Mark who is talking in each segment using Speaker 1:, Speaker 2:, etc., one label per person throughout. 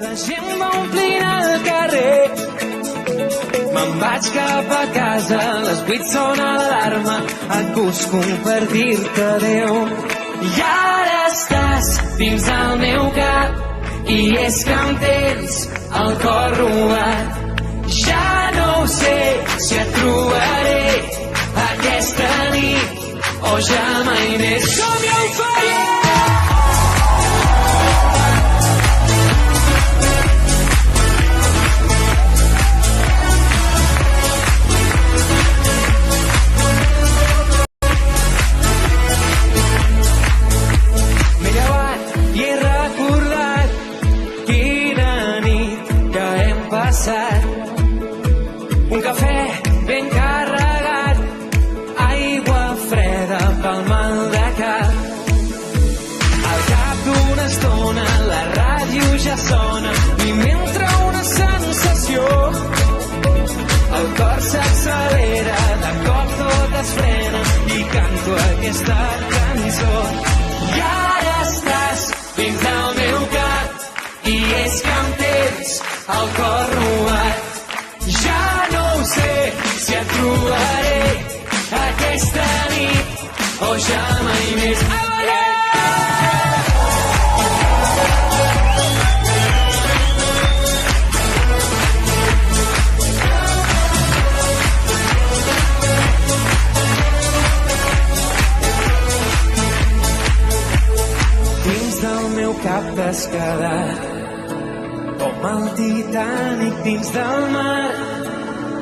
Speaker 1: la gent va omplint el carrer. Me'n vaig cap a casa, les 8 sona l'alarma, et busco per dir-te adéu. I ara estàs dins del meu cap, i és que em tens el cor robat. Ja no sé si et trobaré aquesta nit o ja mai més. Som-hi, eufòria! Un cafè ben carregat, aigua freda pel mal de cap. Al cap d'una estona la ràdio ja sona i m'entra una sensació. El cor s'accelera, de cop tot es frena i canto aquesta cançó. I ara estàs dins del meu cap i és que em tens el cor robat. Ja no sé si et trobaré aquesta nit o ja mai més. Dins del meu cap t'has quedat com el Titanic dins del mar.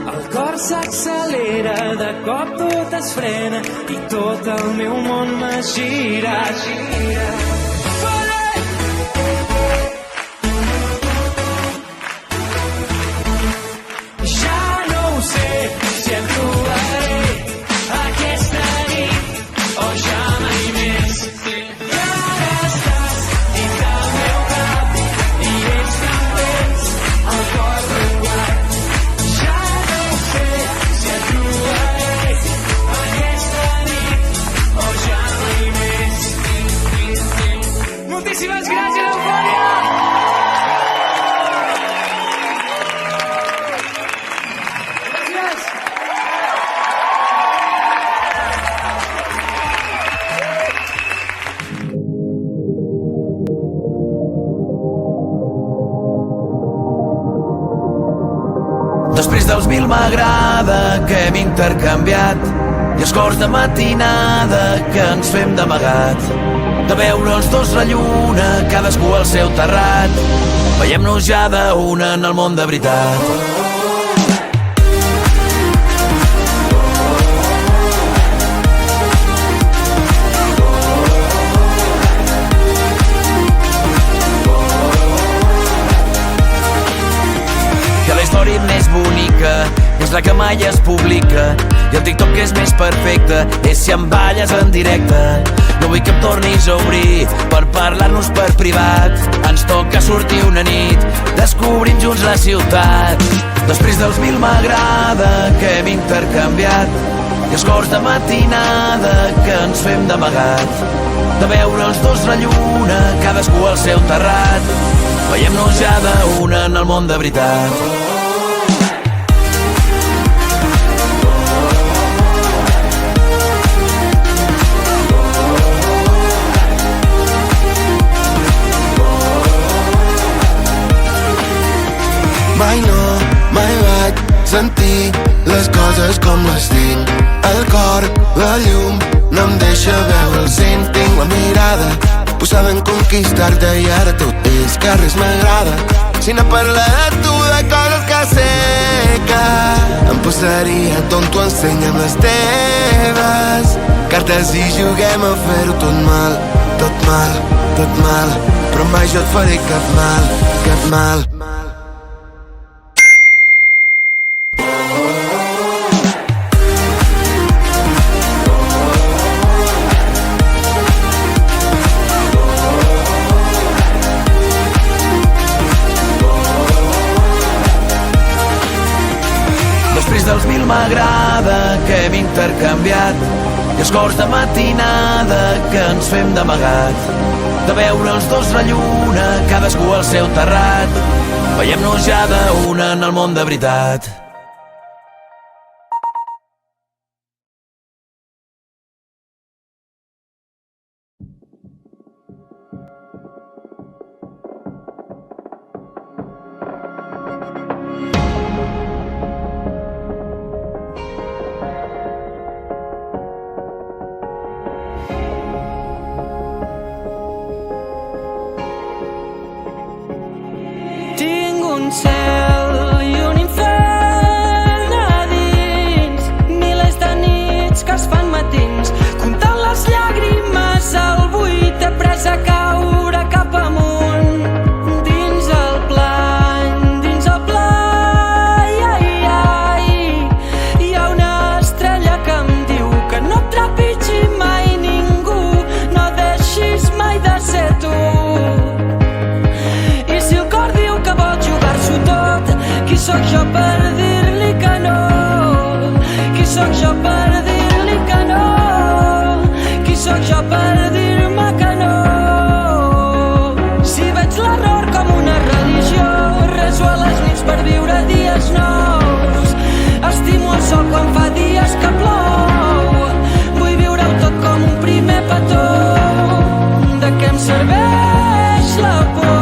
Speaker 1: El cor s'accelera, de cop tot es frena i tot el meu món m'ha girat. Ja no sé si et trobaré aquesta nit o ja mai més. Moltíssimes gràcies, eufòria! Gràcies!
Speaker 2: Després dels 1000 m'agrada que hem intercanviat i els cors de matinada que ens fem d'amagat. De veure els dos la lluna, cadascú al seu terrat. Veiem-nos ja d'una en el món de veritat. Que la història més bonica és la que mai es publica i el TikTok que és més perfecte és si em balles en directe. No vull que em tornis a obrir per parlar-nos per privat. Ens toca sortir una nit, descobrim junts la ciutat. Després dels 1000 m'agrada que hem intercanviat i els cors de matinada que ens fem d'amagat. De veure els dos la lluna, cadascú al seu terrat. Veiem-nos ja d'una en el món de veritat.
Speaker 3: Mai vaig sentir les coses com les tinc. El cor, la llum, no em deixa veure el cim. Tinc la mirada posada en conquistar-te i ara tot és que res m'agrada. Si no parla de tu, de coses que sé que em posaria tonto. Ensenya'm les teves cartes i juguem a fer-ho tot mal, tot mal, tot mal. Però mai jo et faré cap mal, cap mal.
Speaker 2: Després dels 1000 m'agrada que hem intercanviat i els cors de matinada que ens fem d'amagat, de veure els dos la lluna, cadascú al seu terrat. Veiem-nos ja d'una en el món de veritat.
Speaker 1: Un cel i un infern a dins, milers de nits que es fan matins, comptant les llàgrimes al buit, he pres a caure cap amunt, dins el plany, ai, ai, hi ha una estrella que em diu que no et trepitgi mai ningú, no deixis mai de ser tu. Qui sóc jo per dir-li que no? Qui sóc jo per dir-li que no? Qui sóc jo per dir-me que no? Si veig l'error com una religió, reso a les nits per viure dies nous. Estimo el sol quan fa dies que plou. Vull viure-ho tot com un primer petó. De què em serveix la por?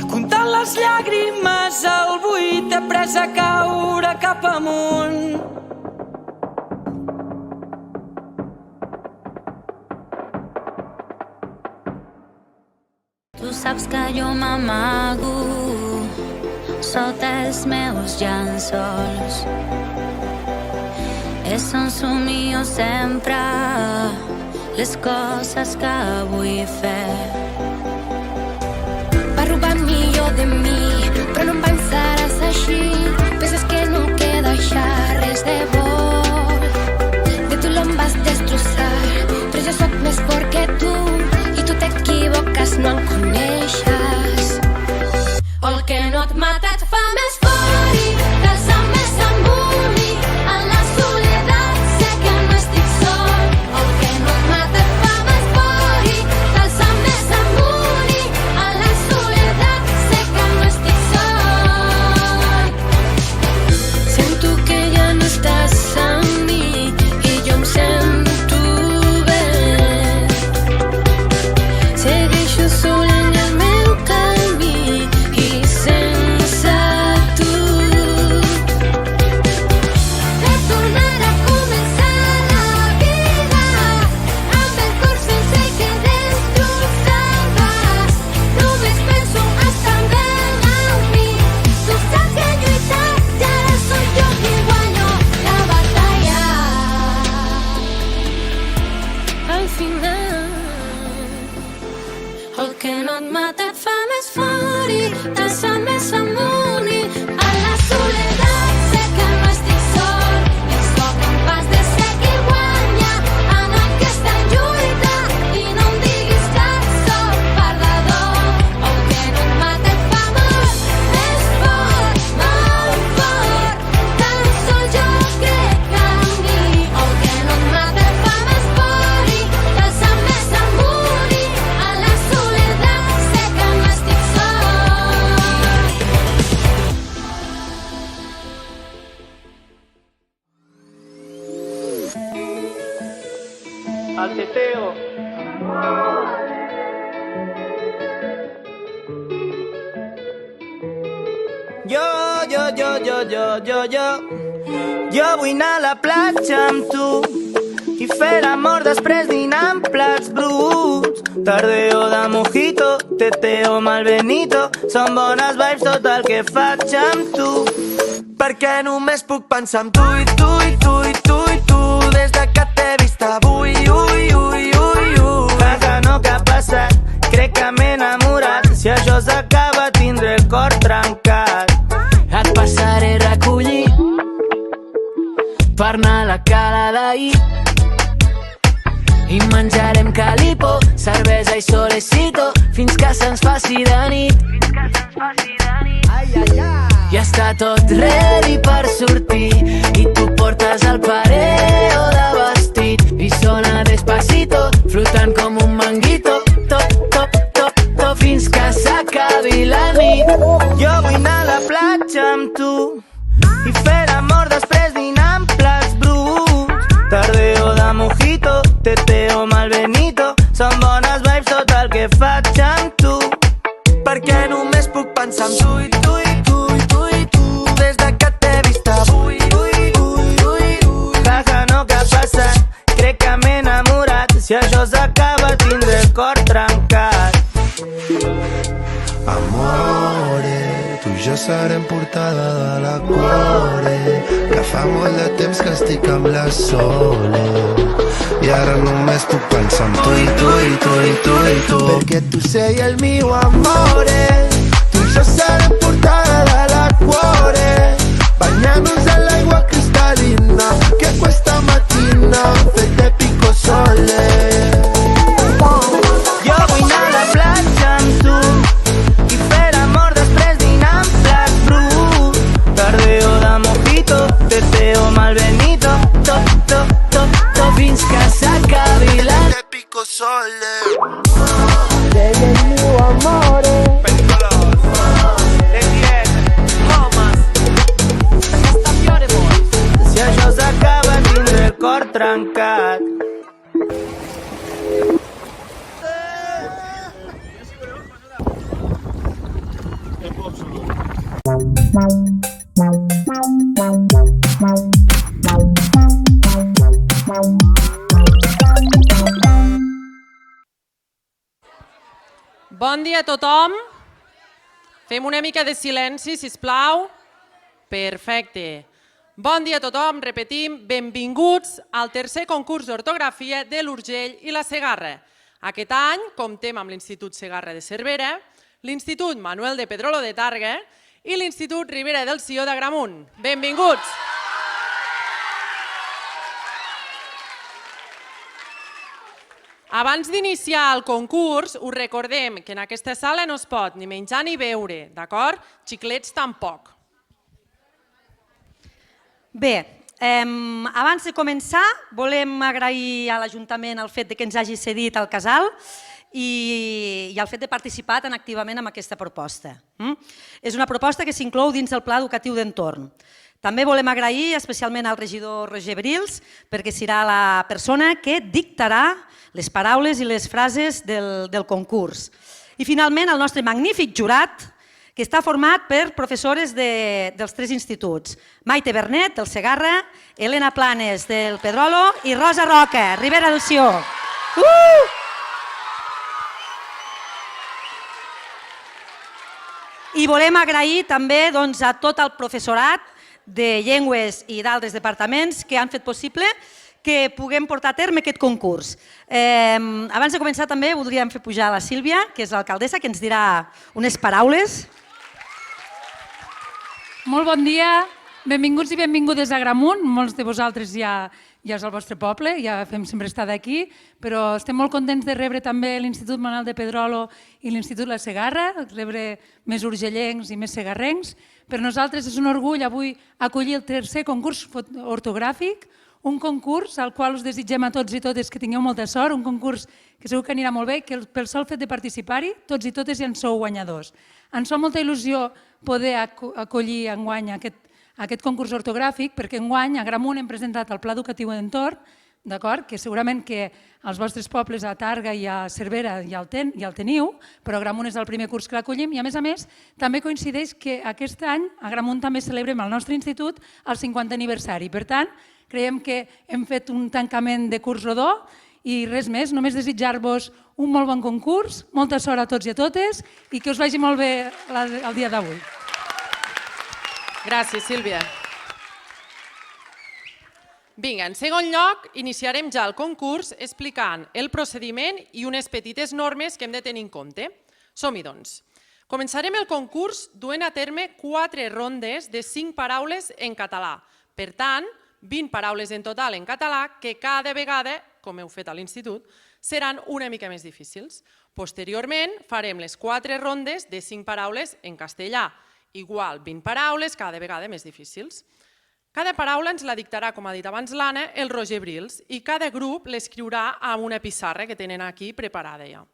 Speaker 1: Comptant les llàgrimes al buit, he pres a caure cap amunt.
Speaker 4: Tu saps que jo m'amago sota els meus llençols. És on somio sempre les coses que vull fer.
Speaker 5: Va robar millor de mi, però no em pensaràs així. Penses que no queda ja res de bo. De tu l'on vas destrossar, però jo sóc més fort que tu. I tu t'equivoques, no em coneixes. El que no et mata et fa més fort i t'alça més amunt. En la soledat sé que no estic sol. El que no et mata
Speaker 6: teteo. Jo vull anar a la platja amb tu i fer l'amor després dinar amb plats bruts. Tardeo de mojito, teteo malbenito, són bones vibes tot el que faig amb tu. Perquè només puc pensar en tu i tu i tu i tu i tu des de que t'he vist avui, ui, ui, ui, ui. Casa no que ha passat, crec que m'he enamorat. Si això s'acaba tindré el cor trencat. Et passaré a recollir per anar a la cala d'ahir i menjarem calipo, cervesa i solecito fins que se'ns faci de nit. Ja està tot ready per sortir i tu portes el pareo de vestit i sona despacito, flotant com un manguito, top, top, top, top, fins que s'acabi la nit. Jo vull anar a la platja amb tu i fer l'amor després dinar amb plats bruts. Tardeo de mojito, teteo malbenito, són bones vibes tot el que faig amb tu. Perquè només puc pensar en tu i tu i tu i tu i tu des de que t'he vist avui, ui, ui, ui, ui. Caja no que ha passat, crec que m'he enamorat. Si això s'acaba tindré el cor trencat.
Speaker 3: Amore, tu i jo serem portada de la cuore, que fa molt de temps que estic amb la Sole i ara només puc pensar en tu i tu i tu i tu i tu, perquè tu sei el mio amore. Tu i jo serem portada de la cuore, bagnant-nos en l'aigua cristal·lina que questa mattina fete pico sole.
Speaker 6: Jo vull anar a la platja amb tu i fer l'amor després dinar amb plats bruts. Tardeo de mojito, teteo malbenito, top, top, top, top, fins que s'acabi la nit.
Speaker 3: Te pico sole.
Speaker 6: Sei el mio amore. Si això s'acaba tindré el cor trencat.
Speaker 7: Bon dia a tothom. Fem una mica de silenci, sisplau. Perfecte. Bon dia a tothom, repetim, benvinguts al tercer concurs d'ortografia de l'Urgell i la Segarra. Aquest any comptem amb l'Institut Segarra de Cervera, l'Institut Manuel de Pedrolo de Tàrrega i l'Institut Ribera del Sió d'Agramunt. Benvinguts! Abans d'iniciar el concurs, us recordem que en aquesta sala no es pot ni menjar ni beure, d'acord? Xiclets tampoc.
Speaker 8: Bé, abans de començar, volem agrair a l'Ajuntament el fet que ens hagi cedit el casal i el fet de participar tan activament en aquesta proposta. És una proposta que s'inclou dins del Pla Educatiu d'Entorn. També volem agrair especialment al regidor Roger Brils perquè serà la persona que dictarà les paraules i les frases del concurs. I finalment el nostre magnífic jurat, que està format per professores dels tres instituts. Maite Bernet, del Segarra, Helena Planes, del Pedrolo i Rosa Roca, Ribera del Sió. I volem agrair també a tot el professorat de llengües i d'altres departaments que han fet possible que puguem portar a terme aquest concurs. Abans de començar també voldríem fer pujar la Sílvia, que és l'alcaldessa, que ens dirà unes paraules.
Speaker 9: Molt bon dia, benvinguts i benvingudes a Agramunt. Molts de vosaltres ja és el vostre poble, ja fem sempre estar d'aquí, però estem molt contents de rebre també l'Institut Manuel de Pedrolo i l'Institut La Segarra, rebre més urgellencs i més segarrencs. Per nosaltres és un orgull avui acollir el tercer concurs ortogràfic, un concurs al qual us desitgem a tots i totes que tingueu molta sort, un concurs que segur que anirà molt bé, que pel sol fet de participar-hi, tots i totes ja en sou guanyadors. Ens fa molta il·lusió poder acollir enguany aquest concurs ortogràfic, perquè enguany a Agramunt hem presentat el Pla Educatiu d'Entorn d'acord? Que segurament que als vostres pobles, a Targa i a Cervera ja el teniu, però a Gramunt és el primer curs que l'acollim i, a més, també coincideix que aquest any a Gramunt també celebrem al nostre institut el 50è aniversari. Per tant, creiem que hem fet un tancament de curs rodó i res més, només desitjar-vos un molt bon concurs, molta sort a tots i a totes i que us vagi molt bé el dia d'avui.
Speaker 7: Gràcies, Sílvia. Vinga, en segon lloc, iniciarem ja el concurs explicant el procediment i unes petites normes que hem de tenir en compte. Som-hi, doncs. Començarem el concurs duent a terme 4 rondes de 5 paraules en català. Per tant, 20 paraules en total en català que cada vegada, com heu fet a l'institut, seran una mica més difícils. Posteriorment, farem les 4 rondes de 5 paraules en castellà. Igual, 20 paraules, cada vegada més difícils. Cada paraula ens la dictarà, com ha dit abans l'Anna, el Roger Brils i cada grup l'escriurà a una pissarra que tenen aquí preparada ja.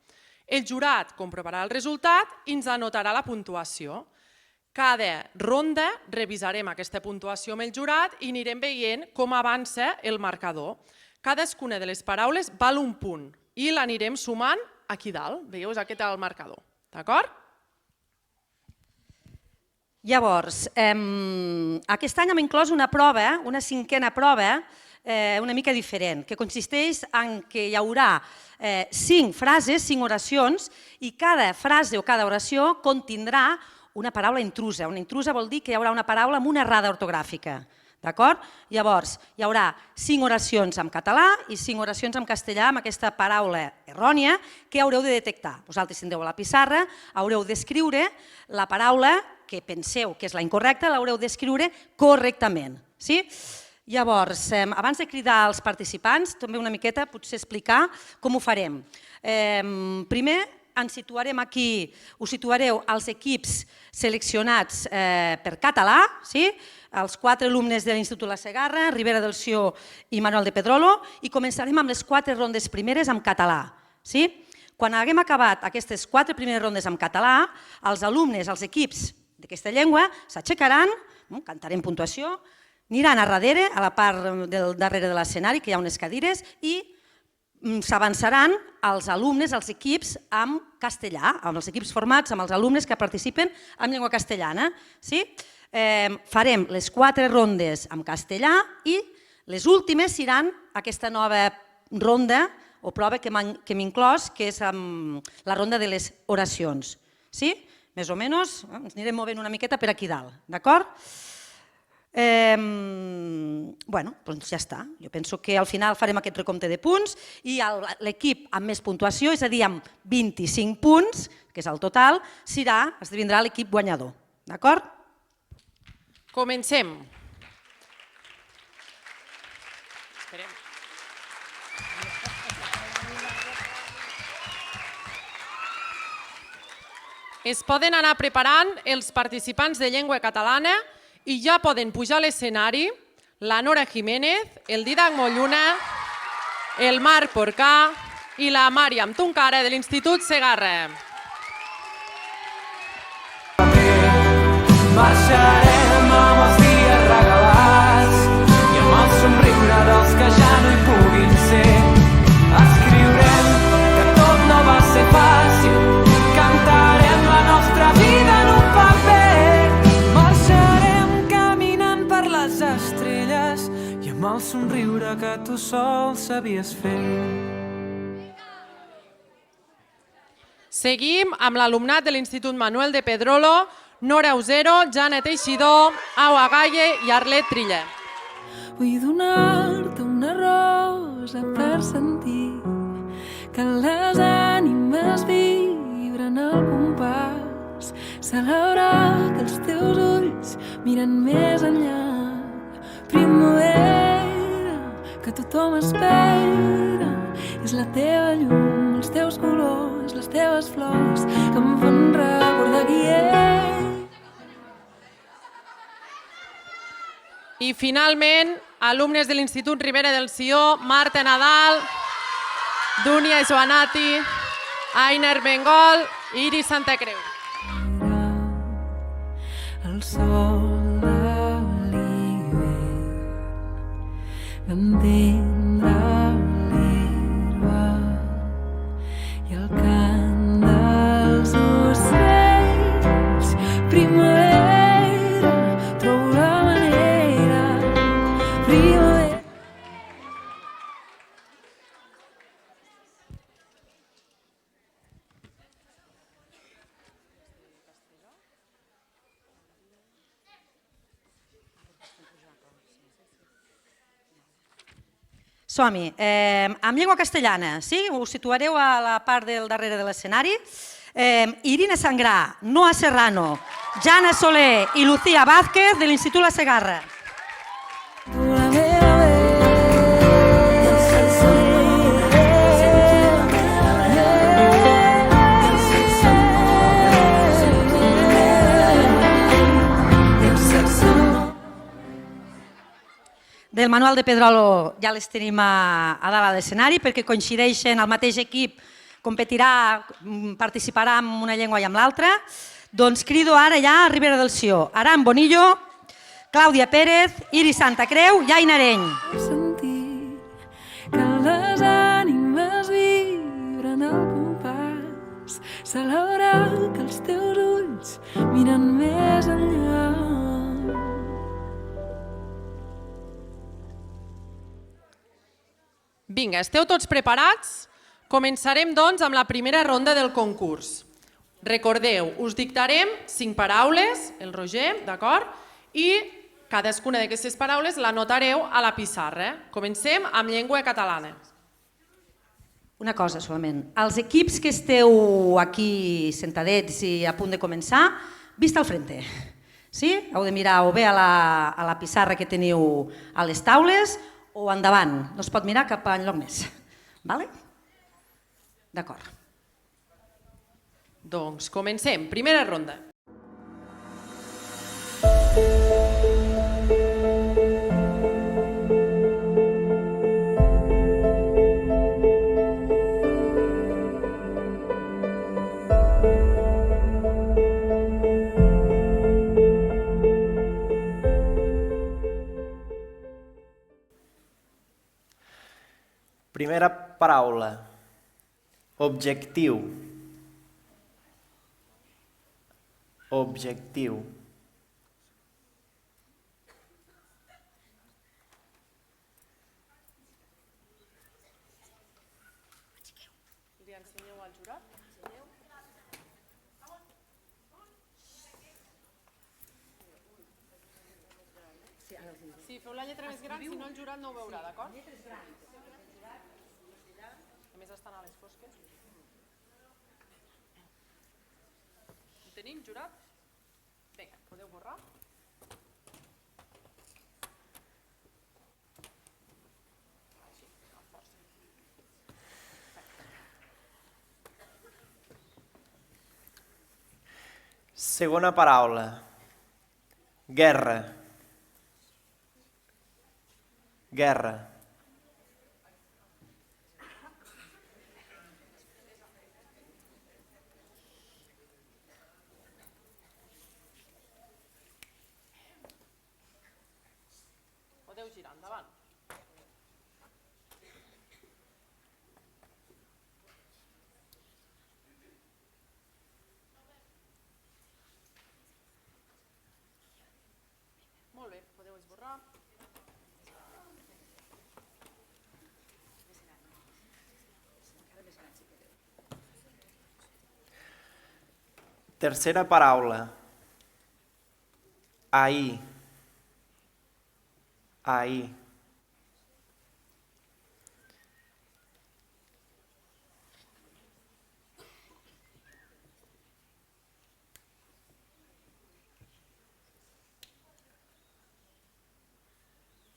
Speaker 7: El jurat comprovarà el resultat i ens anotarà la puntuació. Cada ronda revisarem aquesta puntuació amb el jurat i anirem veient com avança el marcador. Cadascuna de les paraules val un punt i l'anirem sumant aquí dalt. Veieu, és aquest el marcador. D'acord?
Speaker 8: Llavors, aquest any hem inclòs una prova, una 5a prova, una mica diferent, que consisteix en que hi haurà 5 frases, 5 oracions, i cada frase o cada oració contindrà una paraula intrusa. Una intrusa vol dir que hi haurà una paraula amb una errada ortogràfica. D'acord? Llavors, hi haurà 5 oracions en català i 5 oracions en castellà amb aquesta paraula errònia que haureu de detectar. Vosaltres tindreu a la pissarra, haureu d'escriure la paraula que penseu que és la incorrecta, l'haureu d'escriure correctament. Llavors, abans de cridar els participants, també una miqueta potser explicar com ho farem. Primer, ens situarem aquí, us situareu als equips seleccionats per català, els 4 alumnes de l'Institut La Segarra, Ribera del Sió i Manuel de Pedrolo, i començarem amb les 4 rondes primeres en català. Quan haguem acabat aquestes 4 primeres rondes en català, els alumnes, els equips d'aquesta llengua s'aixecaran, cantarem puntuació, aniran a darrere, a la part del darrere de l'escenari, que hi ha unes cadires, i s'avançaran els alumnes, els equips en castellà, amb els equips formats, amb els alumnes que participen en llengua castellana. Farem les 4 rondes en castellà i les últimes seran aquesta nova ronda o prova que hem inclòs, que és la ronda de les oracions. Més o menys, ens anirem movent una miqueta per aquí dalt, d'acord? Doncs ja està. Jo penso que al final farem aquest recompte de punts i l'equip amb més puntuació, és a dir, amb 25 punts, que és el total, esdevindrà l'equip guanyador. D'acord?
Speaker 7: Comencem. Es poden anar preparant els participants de llengua catalana i ja poden pujar a l'escenari la Nora Jiménez, el Didac Molluna, el Marc Porcà i la Màriam Tuncara de l'Institut Segarra.
Speaker 1: Marxarem amb els dies regalats i amb el somriure dels que ja no hi puguin ser. Escriurem que tot no va ser fàcil, cantarem la nostra vida en un paper. Marxarem caminant per les estrelles i amb el somriure que tu sol sabies fer.
Speaker 7: Seguim amb l'alumnat de l'Institut Manuel de Pedrolo, Nora Usero, Jana Teixidor, Aua Galle i Arlet Trilla.
Speaker 10: Vull donar-te una rosa per sentir que les ànimes vibren al compàs, celebrar que els teus ulls miren més enllà. Primavera, que tothom espera, és la teva llum, els teus colors, les teves flors, que em fan recordar qui ets.
Speaker 7: I finalment, alumnes de l'Institut Ribera del Sió, Marta Nadal, Dúnia Joanati, Aina Bengol i Iris Santa Creu.
Speaker 10: El sol de l'hivern m'entendrà
Speaker 8: Som-hi. Amb llengua castellana, sí? Us situareu a la part del darrere de l'escenari. Irina Sangrà, Noa Serrano, Jana Soler i Lucía Vázquez de l'Institut La Segarra. Del Manual de Pedrolo ja les tenim a dalt a l'escenari perquè coincideixen, el mateix equip competirà, participarà amb una llengua i amb l'altra. Doncs crido ara ja a Ribera del Sió. Aram Bonillo, Clàudia Pérez, Iris Santa Creu i Aina Areny.
Speaker 10: Sentir que les ànimes vibren al compàs, celebrar que els teus ulls miren més enllà.
Speaker 7: Vinga, esteu tots preparats? Començarem, doncs, amb la primera ronda del concurs. Recordeu, us dictarem 5 paraules, el Roger, d'acord? I cadascuna d'aquestes paraules l'anotareu a la pissarra. Comencem amb llengua catalana.
Speaker 8: Una cosa solament. Els equips que esteu aquí sentadets i a punt de començar, vista al frente. Sí? Heu de mirar o bé a la pissarra que teniu a les taules o endavant. No es pot mirar cap enlloc més. Vale? D'acord.
Speaker 7: Doncs comencem. Primera ronda.
Speaker 11: Primera paraula. Objectiu. Objectiu.
Speaker 7: Li ensenyeu al jurat? Sí, feu la lletra més gran, si no el jurat no ho veurà, d'acord? A més estan a les fosques. Ho tenim, jurat? Vinga, podeu borrar.
Speaker 11: Segona paraula. Guerra. Guerra.
Speaker 7: Podeu girar endavant. Molt bé, podeu esborrar.
Speaker 11: Tercera paraula. Ahir. Ahir.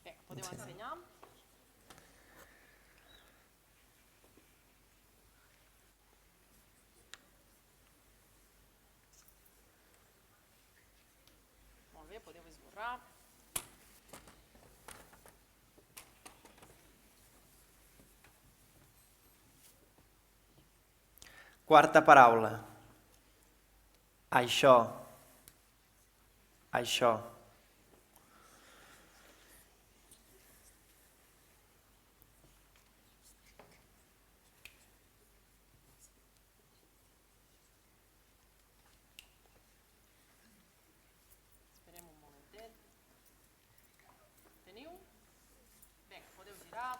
Speaker 7: Bé, podeu ensenyar. Molt bé, podeu esborrar.
Speaker 11: Quarta paraula. Això. Això.
Speaker 7: Esperem un momentet. Teniu? Vinga, podeu girar.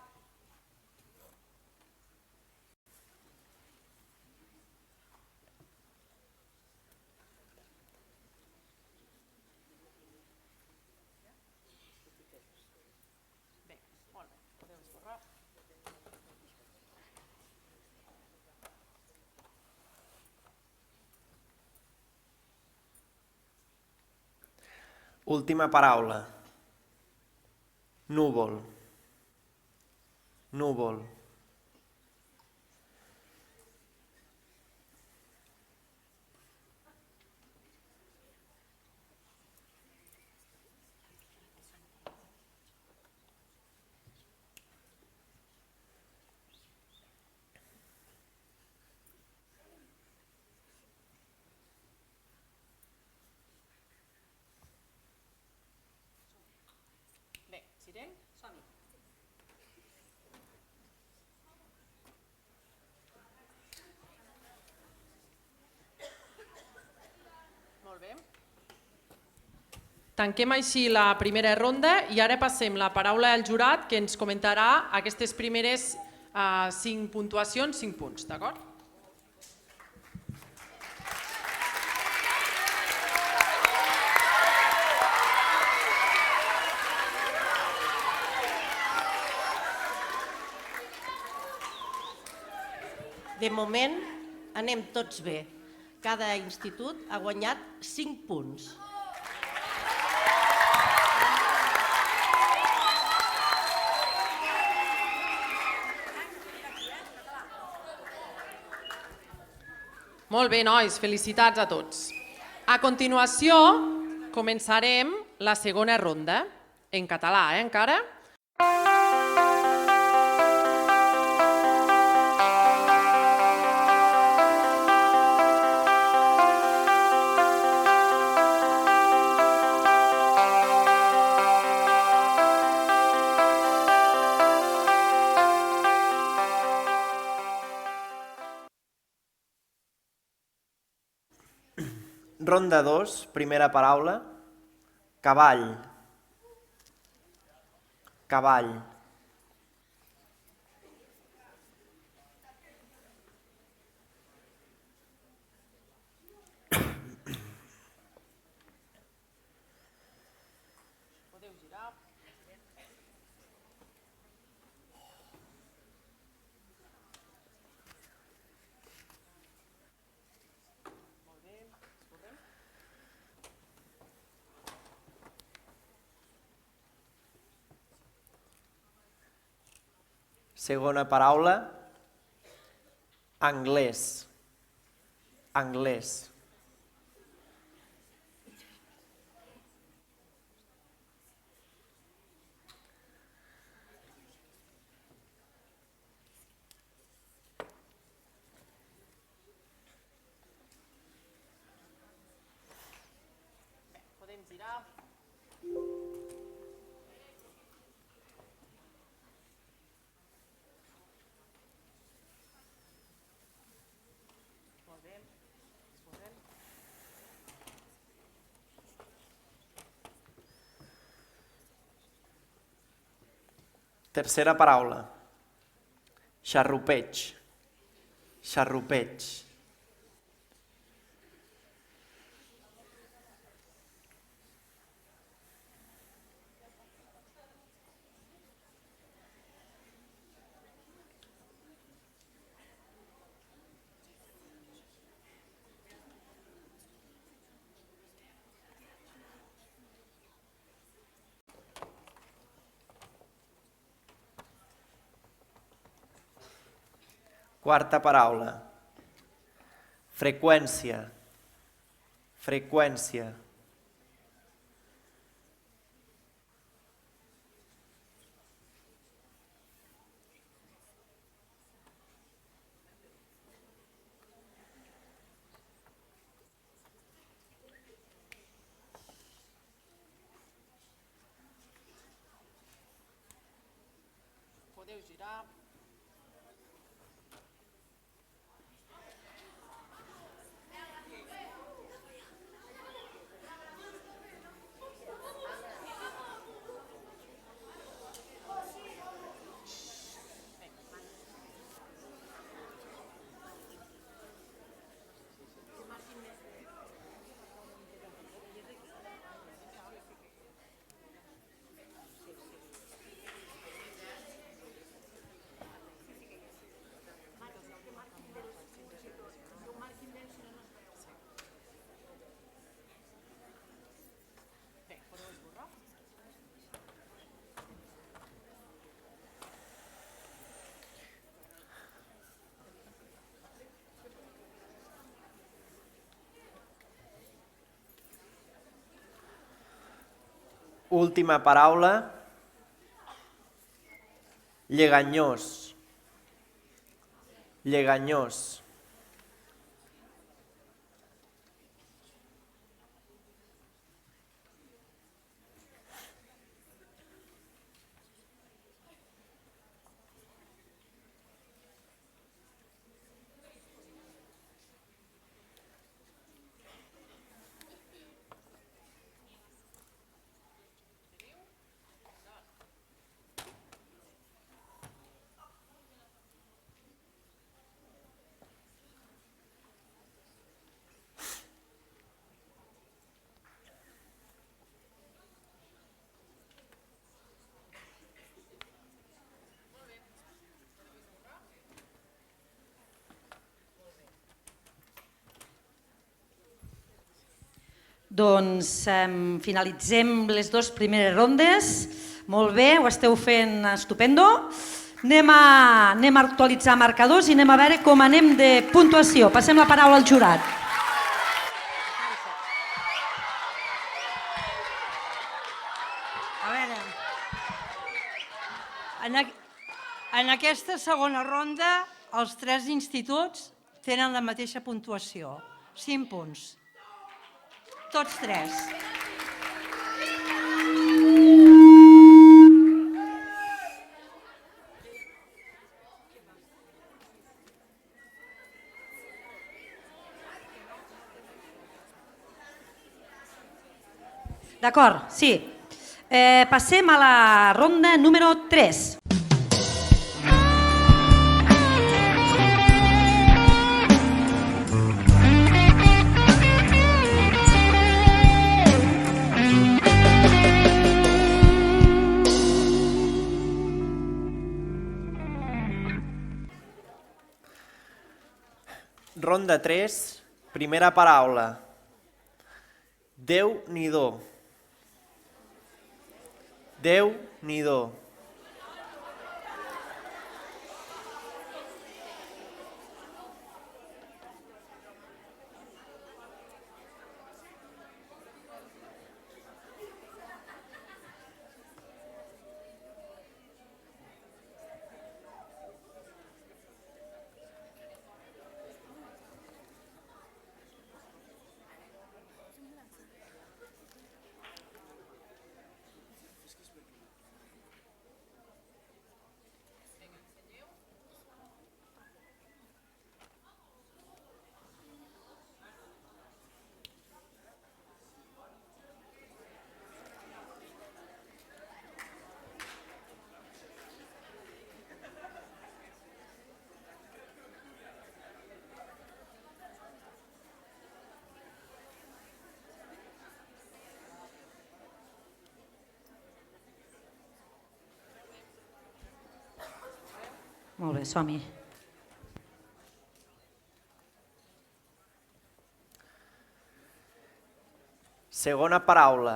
Speaker 11: Última paraula. Núvol. Núvol.
Speaker 7: Bé, Sireny, som-hi. Molt bé. Tanquem així la primera ronda i ara passem la paraula al jurat que ens comentarà aquestes primeres 5 puntuacions, 5 punts, d'acord?
Speaker 12: De moment anem tots bé. Cada institut ha guanyat 5 punts.
Speaker 7: Molt bé, nois, felicitats a tots. A continuació, començarem la segona ronda, en català, encara.
Speaker 11: Ronda 2, primera paraula. Cavall. Cavall.
Speaker 7: Podeu girar. Molt bé, escorrem.
Speaker 11: Segona paraula. Anglès. Anglès.
Speaker 7: Podem girar. Molt bé, escorrem.
Speaker 11: Tercera paraula. Xarrupeig. Xarrupeig. Quarta paraula. Freqüència. Freqüència.
Speaker 7: Podeu girar.
Speaker 11: Última paraula. Lleganyós. Lleganyós.
Speaker 8: Doncs finalitzem les dues primeres rondes. Molt bé, ho esteu fent estupendo. Anem a actualitzar marcadors i anem a veure com anem de puntuació. Passem la paraula al jurat.
Speaker 13: A veure, en aquesta segona ronda els tres instituts tenen la mateixa puntuació, 5 punts. Tots tres.
Speaker 8: D'acord, sí. Passem a la ronda número 3.
Speaker 11: Ronda 3, primera paraula. Déu-n'hi-do. Déu-n'hi-do.
Speaker 8: Molt bé, som-hi.
Speaker 11: Segona paraula.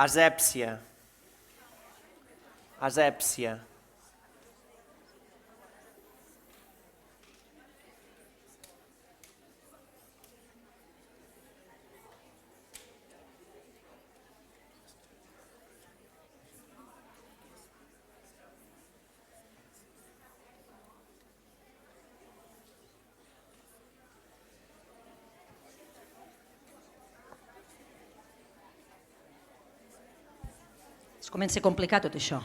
Speaker 11: Asèpsia. Asèpsia.
Speaker 8: Es comença a complicar tot això.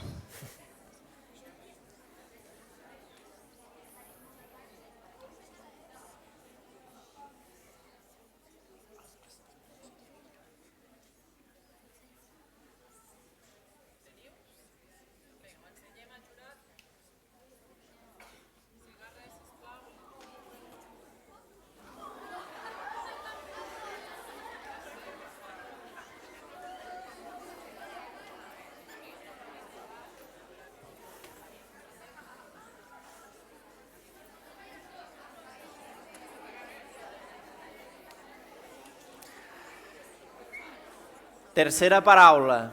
Speaker 11: Tercera paraula.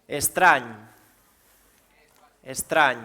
Speaker 11: Estrany. Estrany.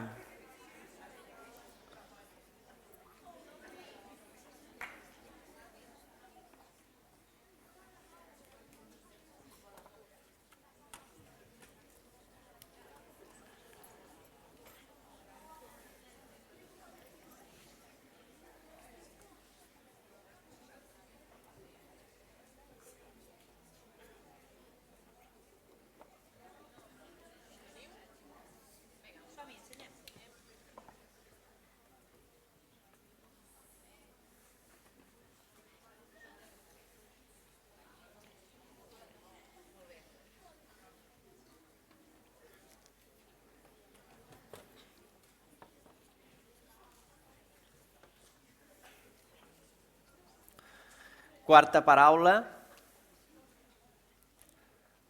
Speaker 11: Quarta paraula.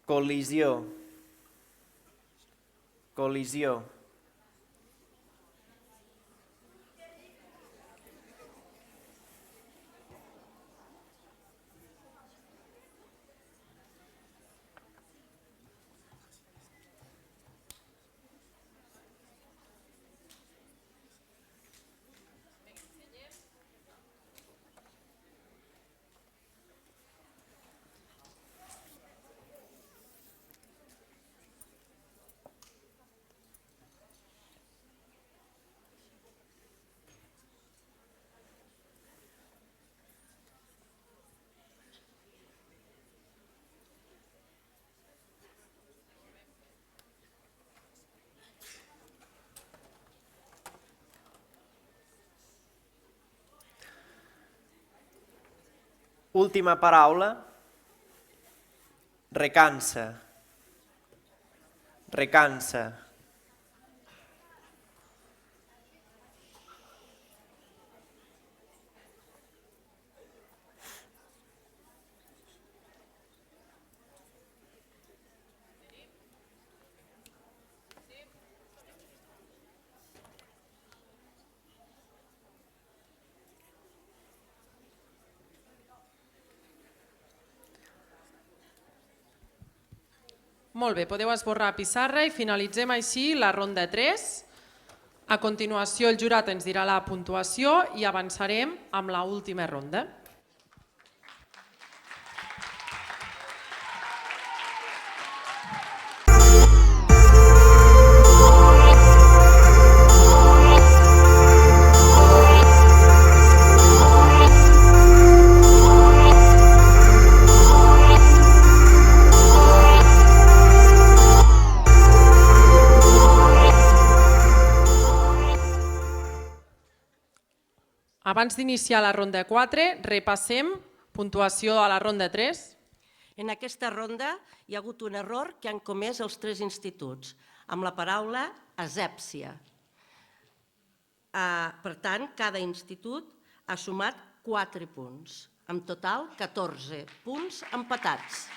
Speaker 11: Col·lisió. Col·lisió. Última paraula. Recança. Recança.
Speaker 7: Molt bé, podeu esborrar pissarra i finalitzem així la ronda 3. A continuació el jurat ens dirà la puntuació i avançarem amb l'última ronda. Abans d'iniciar la ronda 4, repassem puntuació a la ronda 3.
Speaker 12: En aquesta ronda hi ha hagut un error que han comès els 3 instituts, amb la paraula asèpsia. Per tant, cada institut ha sumat 4 punts. En total, 14 punts empatats.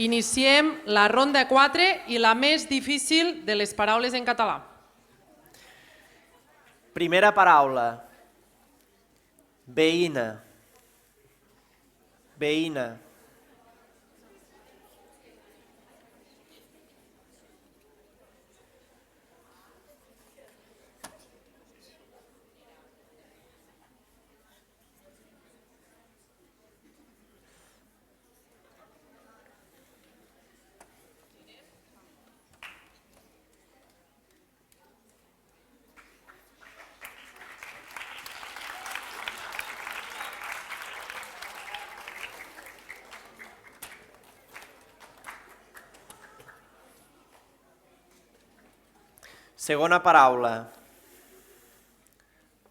Speaker 7: Iniciem la ronda 4 i la més difícil de les paraules en català.
Speaker 11: Primera paraula. Veïna. Veïna. Segona paraula.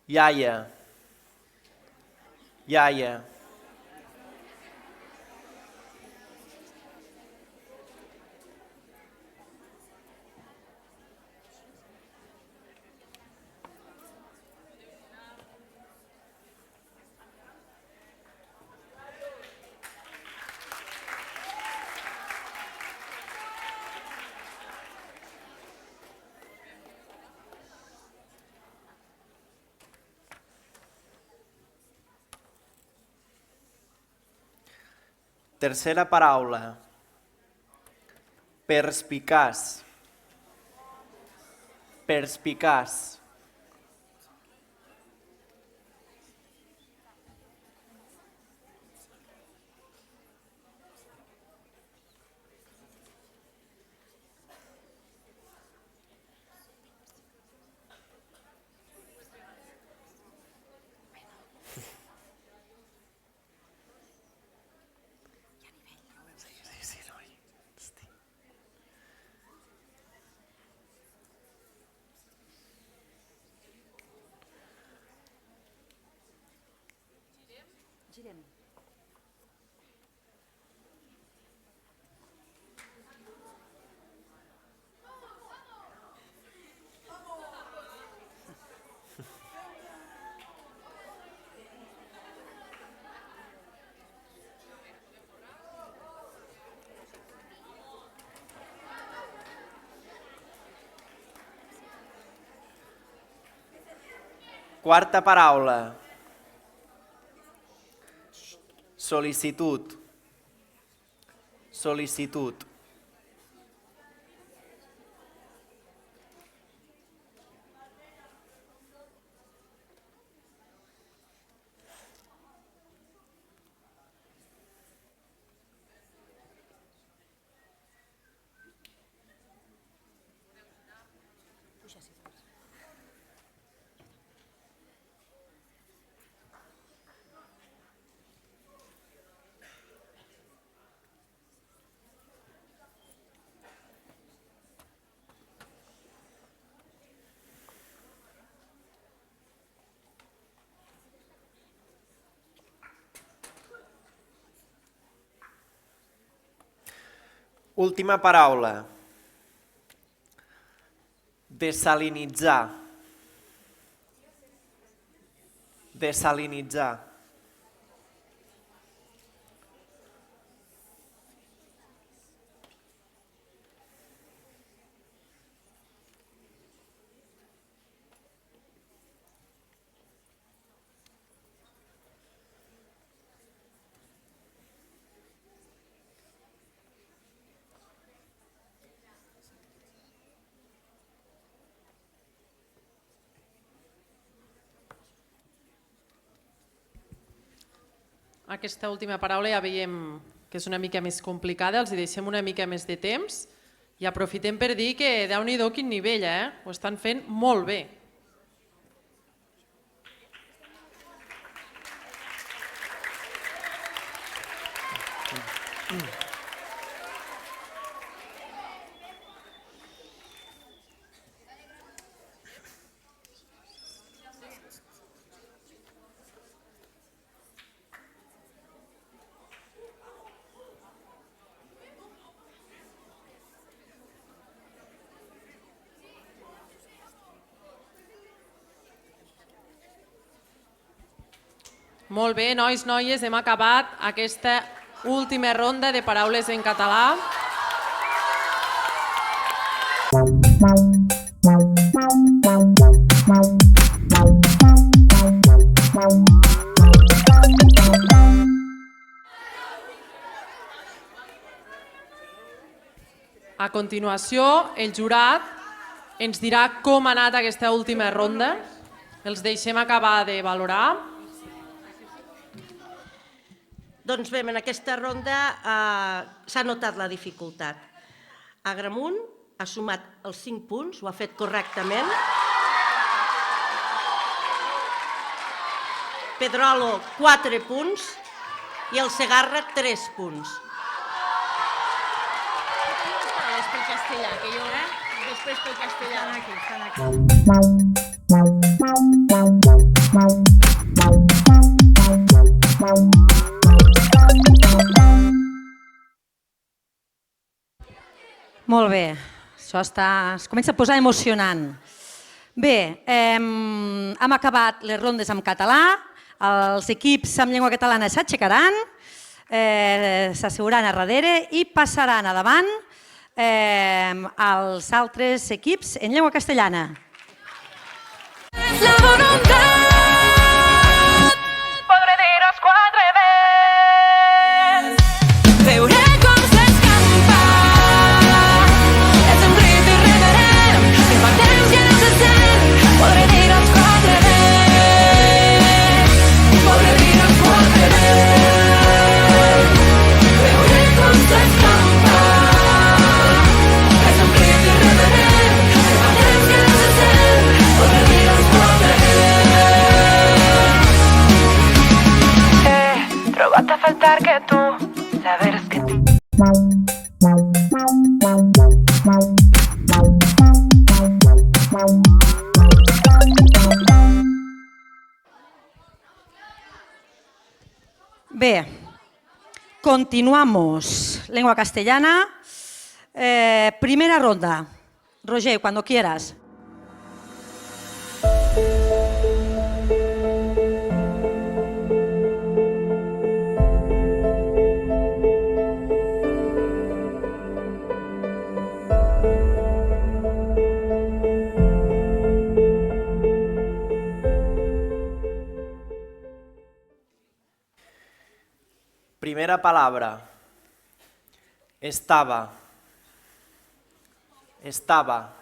Speaker 11: Iaia. Iaia. Tercera paraula. Perspicaç. Perspicaç.
Speaker 8: Girem.
Speaker 11: Quarta paraula. Sol·licitud. Sol·licitud. Última paraula. Desalinitzar. Desalinitzar.
Speaker 7: Aquesta última paraula ja veiem que és una mica més complicada, els hi deixem una mica més de temps i aprofitem per dir que Déu-n'hi-do quin nivell, ho estan fent molt bé. Molt bé, nois, noies, hem acabat aquesta última ronda de paraules en català. A continuació, el jurat ens dirà com ha anat aquesta última ronda. Els deixem acabar de valorar.
Speaker 12: Doncs bé, en aquesta ronda s'ha notat la dificultat. Agramunt ha sumat els 5 punts, ho ha fet correctament. Pedrolo, 4 punts i el Segarra, 3 punts.
Speaker 13: Per castellà, que jo després pel castellà. Estan aquí.
Speaker 8: Molt bé, això es comença a posar emocionant. Bé, hem acabat les rondes en català, els equips amb llengua catalana s'aixecaran, s'asseguran a darrere i passaran a davant als altres equips en llengua castellana.
Speaker 10: La voluntat podré dir-vos 4 vegades. Veuré com s'escampa. És un rit irreverent, que fa temps que no se sent. Podré dir-vos 4 vegades. Podré dir-vos 4 vegades. Veuré com s'escampa. És un rit irreverent, que fa temps que no se sent. Podré dir-vos 4 vegades. Trobat a faltar que tu saberes que
Speaker 8: Bé, continuamos. Lengua castellana. Primera ronda. Roger, cuando quieras.
Speaker 11: Primera palabra. Estaba. Estaba.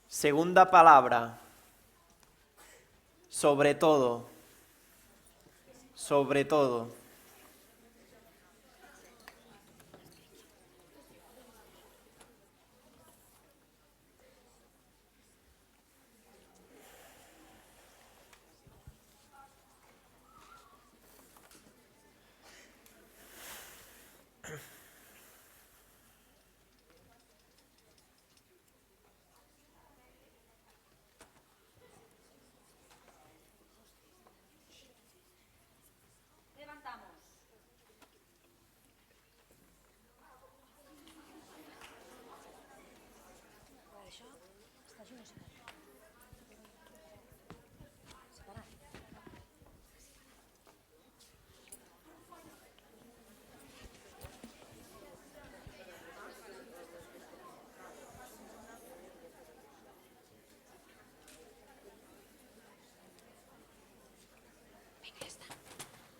Speaker 11: Segunda palabra. Sobre todo. Sobre todo.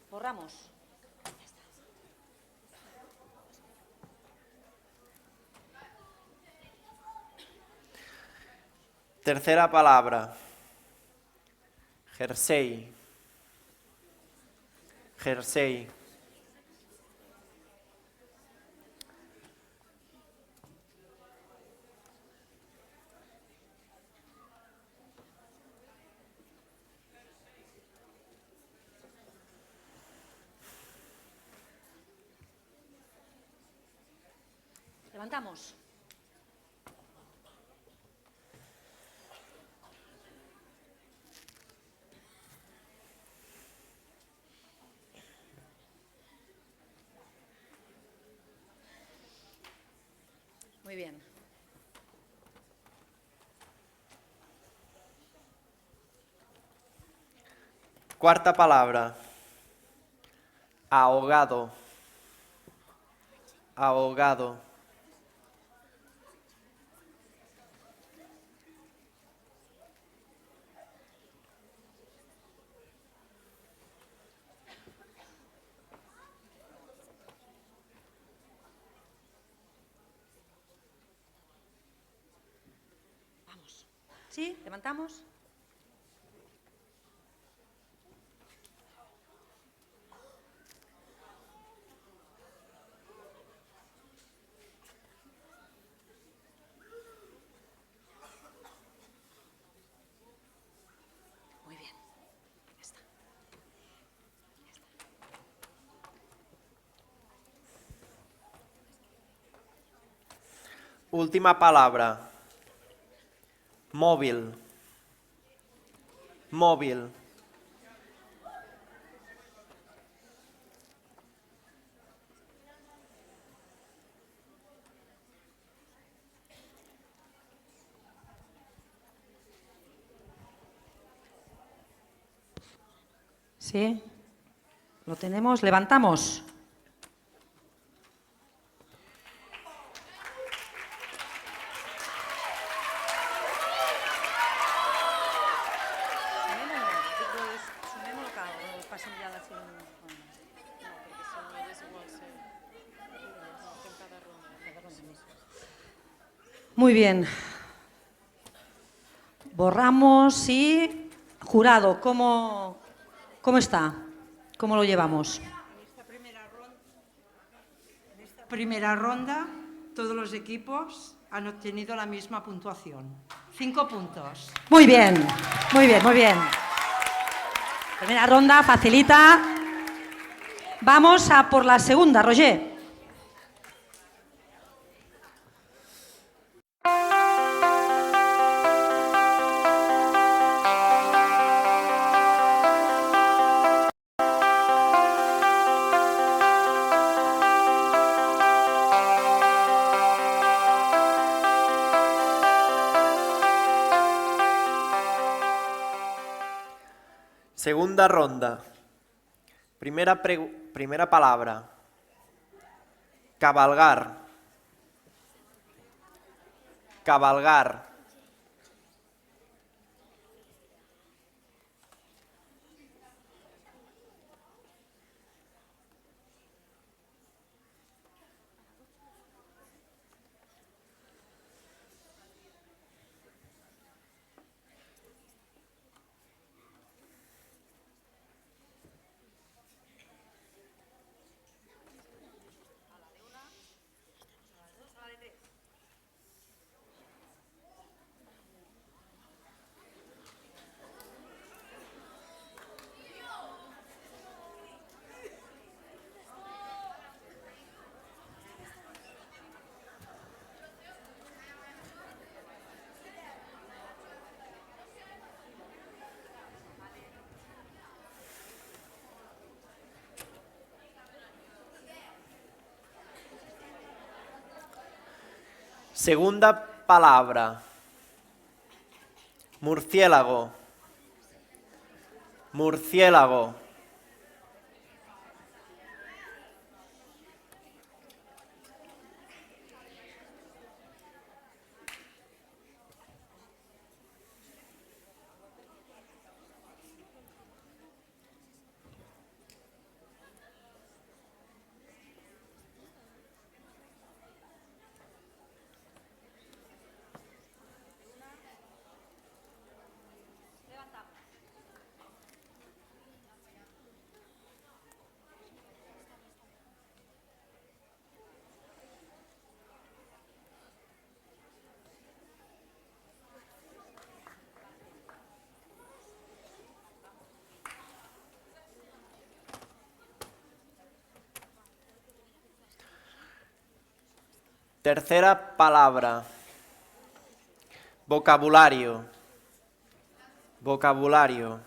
Speaker 8: Borramos.
Speaker 11: Tercera palabra. Jersey. Jersey.
Speaker 8: Levantamos. Muy bien.
Speaker 11: Cuarta palabra. Ahogado. Ahogado.
Speaker 8: Vamos. ¿Sí? ¿Levantamos? Muy bien. Ya está.
Speaker 11: Última palabra. Móvil. Móvil.
Speaker 8: Sí. Lo tenemos. Levantamos. Muy bien. Borramos y jurado, ¿cómo está? ¿Cómo lo llevamos?
Speaker 13: En esta primera ronda, todos los equipos han obtenido la misma puntuación. 5 puntos.
Speaker 8: Muy bien, muy bien, muy bien. Primera ronda, facilita. Vamos a por la segunda, Roger.
Speaker 11: Segunda ronda. Primera palabra. Cabalgar. Cabalgar. Segunda palabra. Murciélago. Murciélago. Tercera palabra. Vocabulario. Vocabulario.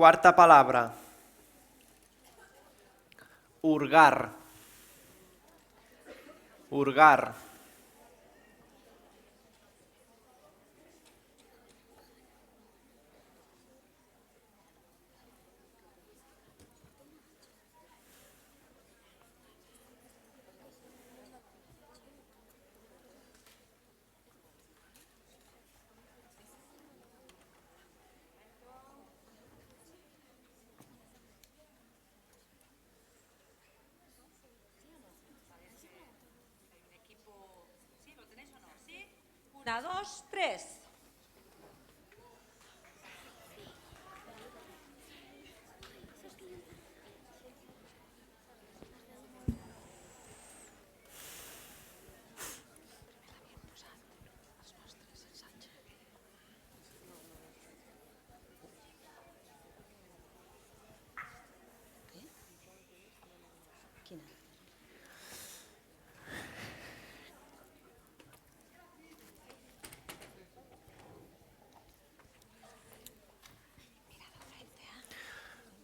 Speaker 11: Cuarta palabra. Hurgar. Hurgar.
Speaker 8: Una, dos, tres.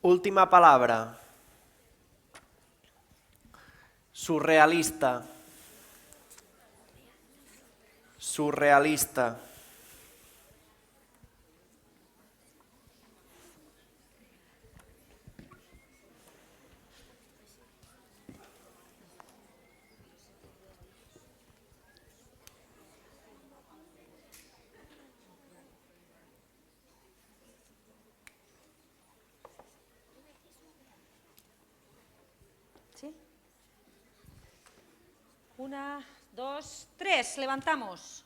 Speaker 11: Última palabra. Surrealista. Surrealista.
Speaker 8: 1, 2, 3. Levantamos.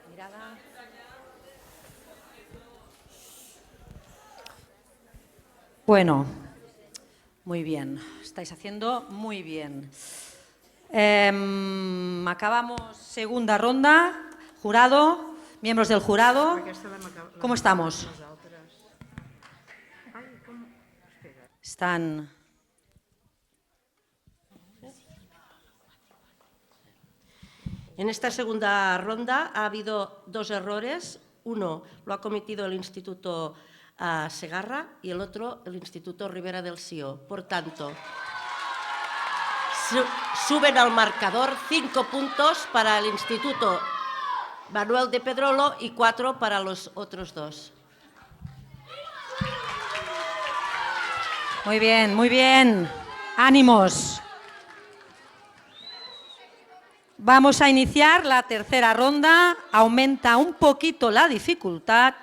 Speaker 8: Mirada. Bueno, muy bien. Estáis haciendo muy bien. Acabamos segunda ronda. Jurado, miembros del jurado, ¿cómo estamos? Están...
Speaker 12: En esta segunda ronda ha habido 2 errores. Uno lo ha cometido el Instituto Segarra y el otro el Instituto Ribera del Sió. Por tanto, suben al marcador 5 puntos para el Instituto Manuel de Pedrolo y 4 para los otros 2.
Speaker 8: Muy bien, muy bien. Ánimos. Vamos a iniciar la tercera ronda. Aumenta un poquito la dificultad.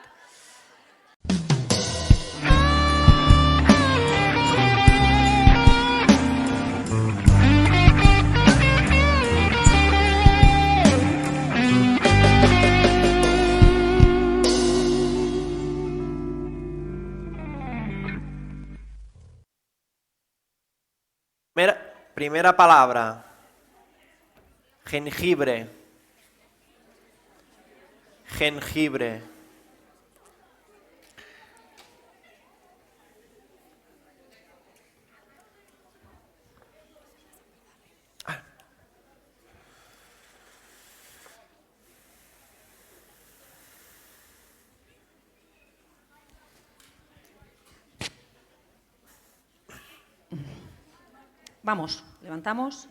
Speaker 11: Primera palabra. Jengibre. Jengibre.
Speaker 8: Vamos, levantamos.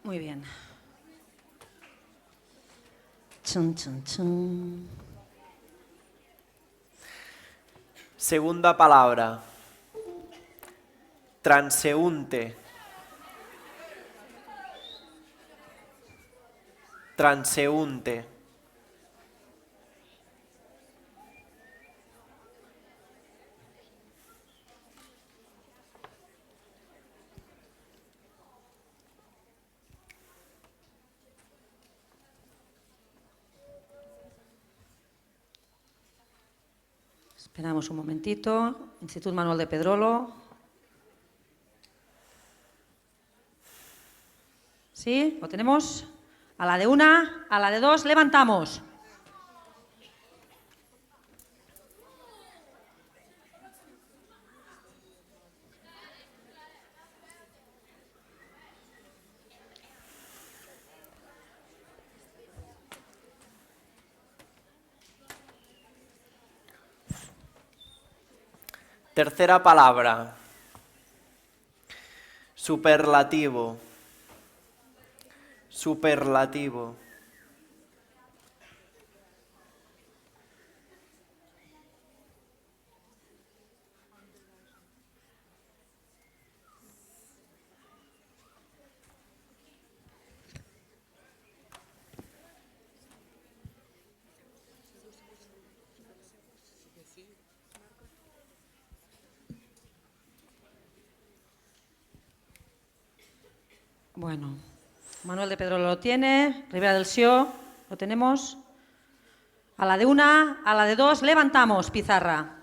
Speaker 8: Muy bien. Chun, chun, chun.
Speaker 11: Segunda palabra. Transeúnte. Transeúnte.
Speaker 8: Esperamos un momentito. Instituto Manuel de Pedrolo. ¿Sí? ¿Lo tenemos? A la de 1, a la de 2, levantamos.
Speaker 11: Tercera palabra. Superlativo. Superlativo.
Speaker 8: Bueno, Manuel de Pedrolo lo tiene, Ribera del Sió lo tenemos. A la de 1, a la de 2, levantamos, pizarra.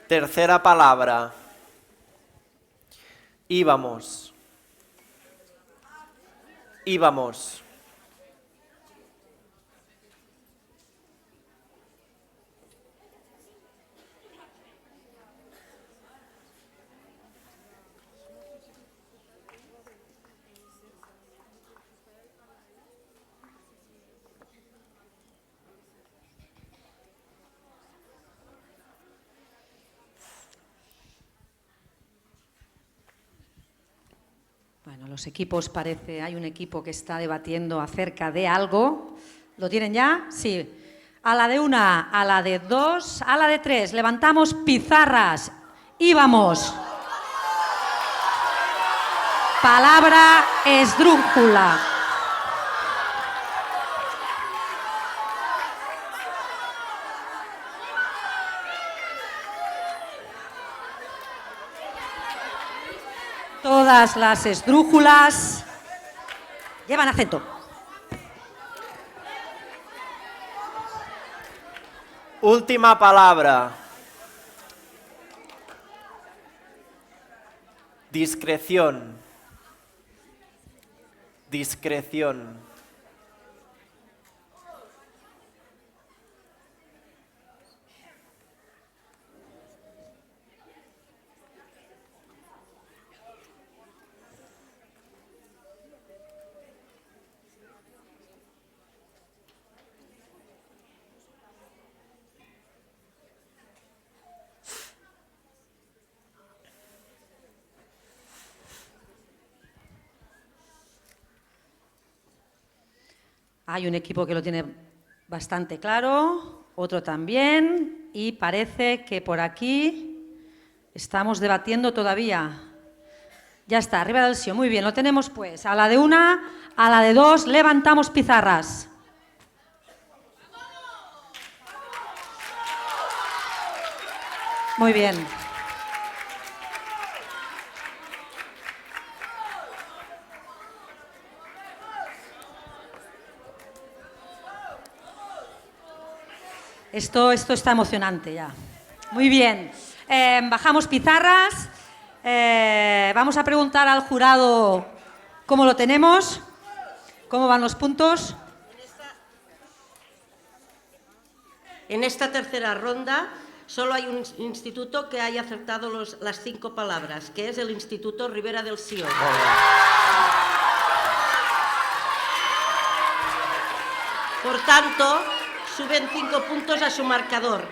Speaker 11: Tercera palabra. Íbamos. Íbamos.
Speaker 8: Bueno, los equipos parece, hay un equipo que está debatiendo acerca de algo. ¿Lo tienen ya? Sí. A la de una, a la de dos, a la de tres. Levantamos pizarras y vamos. Palabra esdrújula. Todas las esdrújulas llevan acento.
Speaker 11: Última palabra. Discreción. Discreción.
Speaker 8: Hay un equipo que lo tiene bastante claro, otro también, y parece que por aquí estamos debatiendo todavía. Ya está, arriba del sí, muy bien, lo tenemos pues. A la de una, a la de dos, levantamos pizarras. Muy bien. Esto está emocionante ya. Muy bien. Bajamos pizarras. Vamos a preguntar al jurado cómo lo tenemos, cómo van los puntos.
Speaker 12: En esta tercera ronda solo hay un instituto que haya acertado las 5 palabras, que es el Instituto Ribera del Sió. Por tanto, suben 5 puntos a su marcador.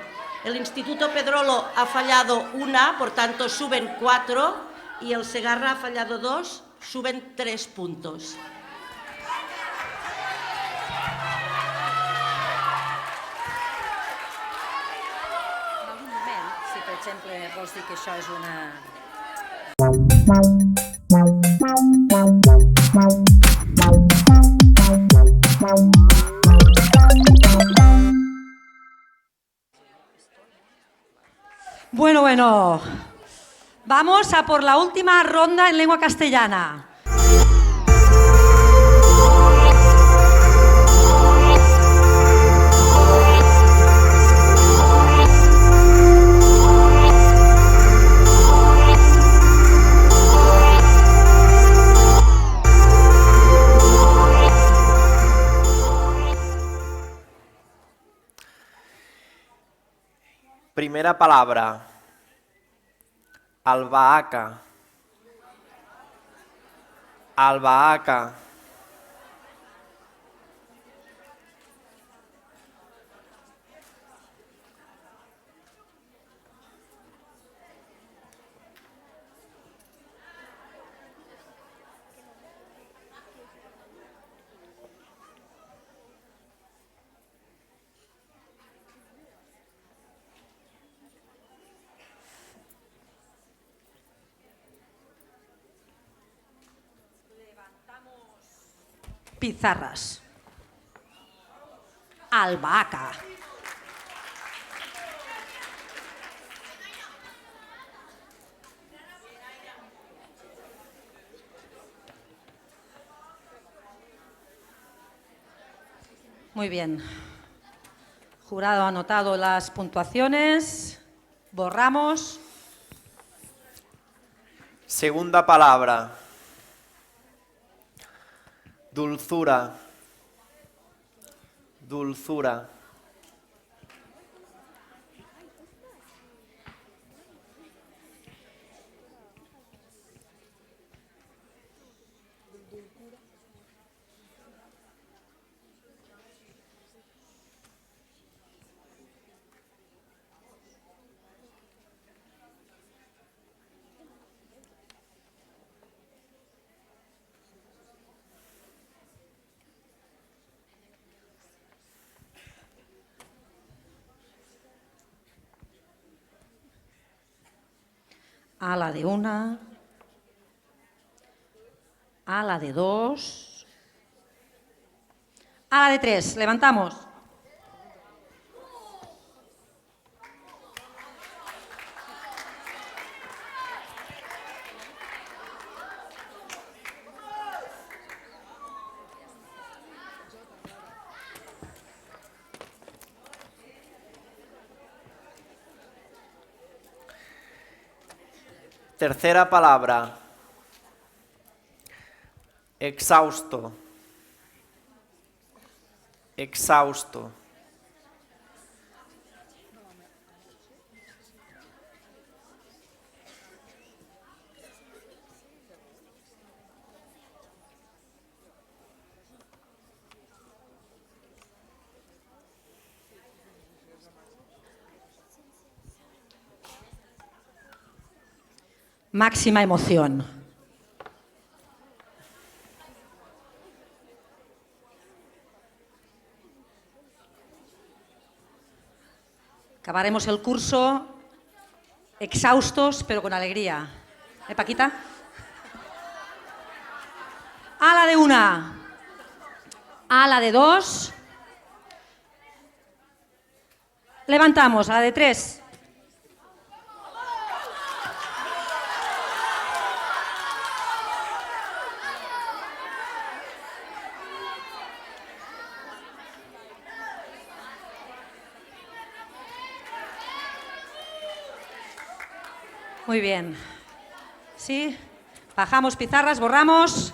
Speaker 12: El Instituto Pedrolo ha fallado 1, por tanto suben 4, y el Segarra ha fallado 2, suben 3 puntos.
Speaker 8: En algun moment, si per exemple vols dir que això és una... Bueno, vamos a por la última ronda en lengua castellana.
Speaker 11: Primera palabra. Albahaca. Albahaca.
Speaker 8: Pizarras. Albahaca. Muy bien. Jurado ha anotado las puntuaciones. Borramos.
Speaker 11: Segunda palabra. Dulzura. Dulzura.
Speaker 8: A la de una. A la de dos. A la de tres. Levantamos.
Speaker 11: Tercera palabra. Exhausto. Exhausto.
Speaker 8: Máxima emoción. Acabaremos el curso exhaustos, pero con alegría. Paquita? A la de una. A la de dos. Levantamos. A la de tres. Muy bien. ¿Sí? Bajamos pizarras, borramos.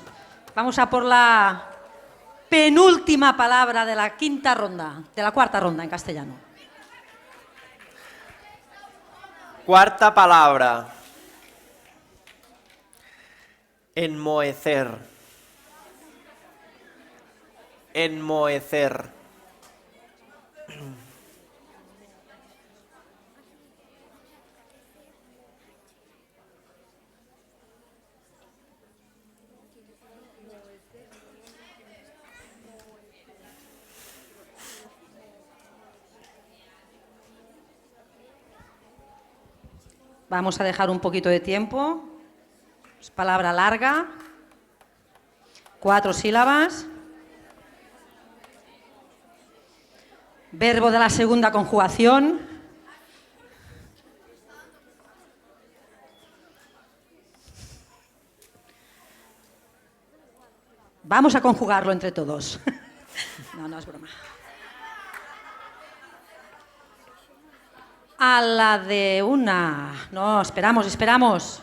Speaker 8: Vamos a por la penúltima palabra de la quinta ronda, de la cuarta ronda en castellano.
Speaker 11: Cuarta palabra. Enmohecer. Enmohecer.
Speaker 8: Vamos a dejar un poquito de tiempo. Es palabra larga. 4 sílabas. Verbo de la segunda conjugación. Vamos a conjugarlo entre todos. No es broma. A la de una. No, esperamos.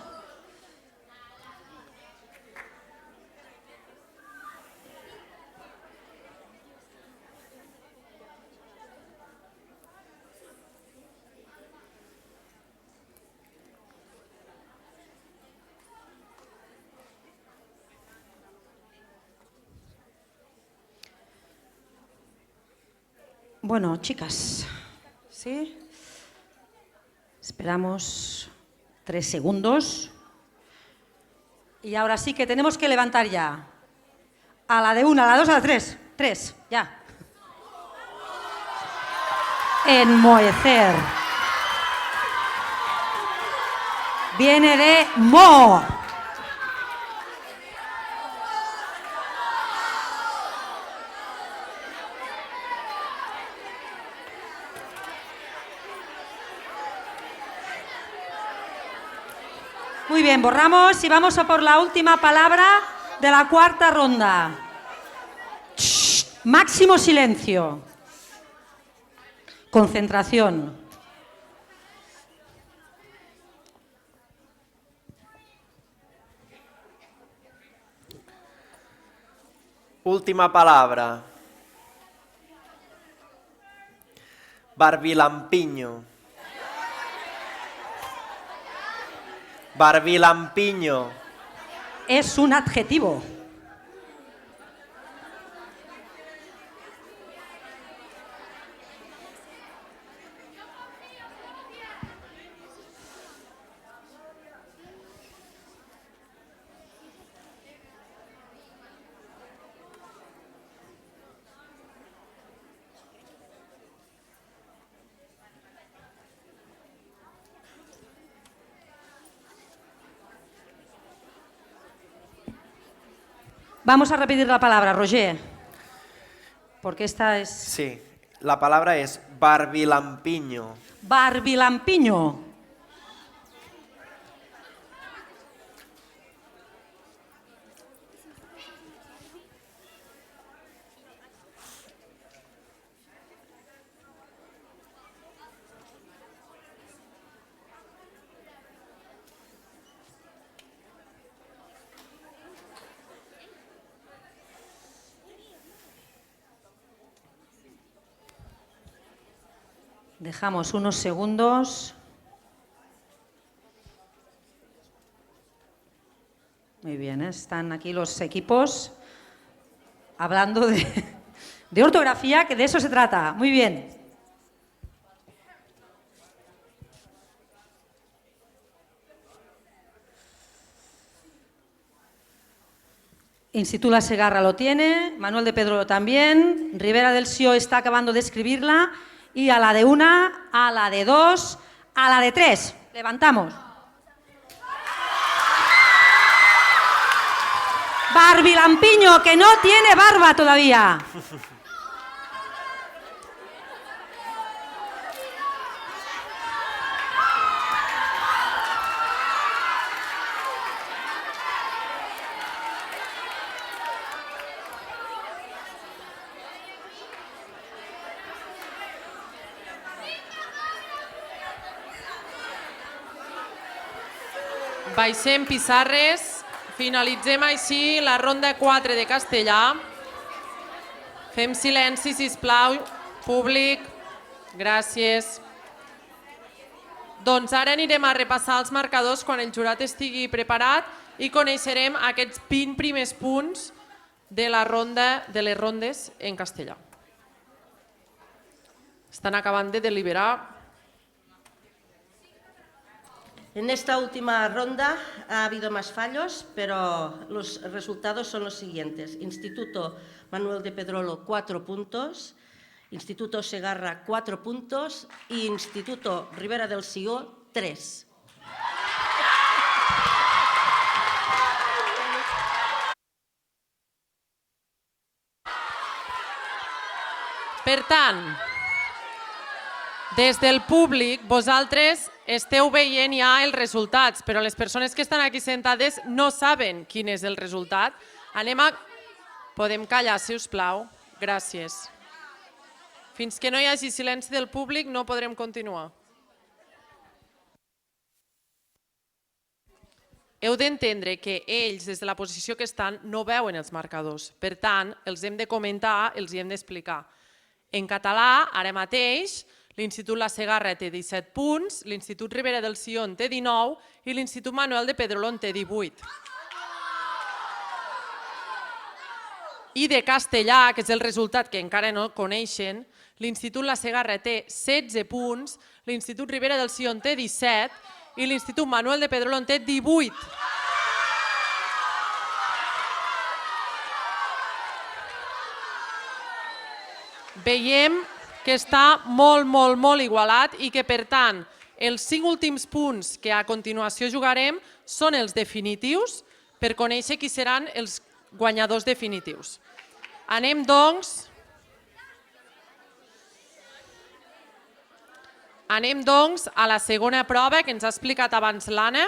Speaker 8: Bueno, chicas, ¿sí? Esperamos 3 segundos. Y ahora sí que tenemos que levantar ya. A la de una, a la dos, a la tres. 3, ya. Enmohecer. Viene de mo. Muy bien, borramos y vamos a por la última palabra de la cuarta ronda. Shh, máximo silencio. Concentración.
Speaker 11: Última palabra. Barbilampiño. Barbilampiño.
Speaker 8: Es un adjetivo. Vamos a repetir la palabra, Roger. Porque esta es...
Speaker 11: Sí, la palabra es barbilampiño.
Speaker 8: Barbilampiño. Dejamos unos segundos. Muy bien, están aquí los equipos hablando de ortografía, que de eso se trata. Muy bien. Instituto La Segarra lo tiene, Manuel de Pedrolo también, Ribera del Sió está acabando de escribirla. Y a la de una, a la de dos, a la de tres. Levantamos. Barbilampiño, que no tiene barba todavía.
Speaker 7: Baixem pissarres, finalitzem així la ronda 4 de castellà. Fem silenci, sisplau, públic. Gràcies. Doncs ara anirem a repassar els marcadors quan el jurat estigui preparat i coneixerem aquests 20 primers punts de la ronda de les rondes en castellà. Estan acabant de deliberar.
Speaker 12: En esta última ronda ha habido más fallos, pero los resultados son los siguientes. Instituto Manuel de Pedrolo, 4 puntos. Instituto Segarra, 4 puntos. Y Instituto Ribera del Sió, 3.
Speaker 7: Per tant, des del públic, vosaltres esteu veient ja els resultats, però les persones que estan aquí sentades no saben quin és el resultat. Podem callar, si us plau? Gràcies. Fins que no hi hagi silenci del públic no podrem continuar. Heu d'entendre que ells, des de la posició que estan, no veuen els marcadors. Per tant, els hem de comentar, els hem d'explicar. En català, ara mateix, l'Institut La Segarra té 17 punts, l'Institut Ribera del Sió en té 19 i l'Institut Manuel de Pedrolo en té 18. I de castellà, que és el resultat que encara no coneixen, l'Institut La Segarra té 16 punts, l'Institut Ribera del Sió en té 17 i l'Institut Manuel de Pedrolo en té 18. Veiem que està molt igualat i que, per tant, els 5 últims punts que a continuació jugarem són els definitius per conèixer qui seran els guanyadors definitius. Anem, doncs, a la segona prova que ens ha explicat abans l'Anna.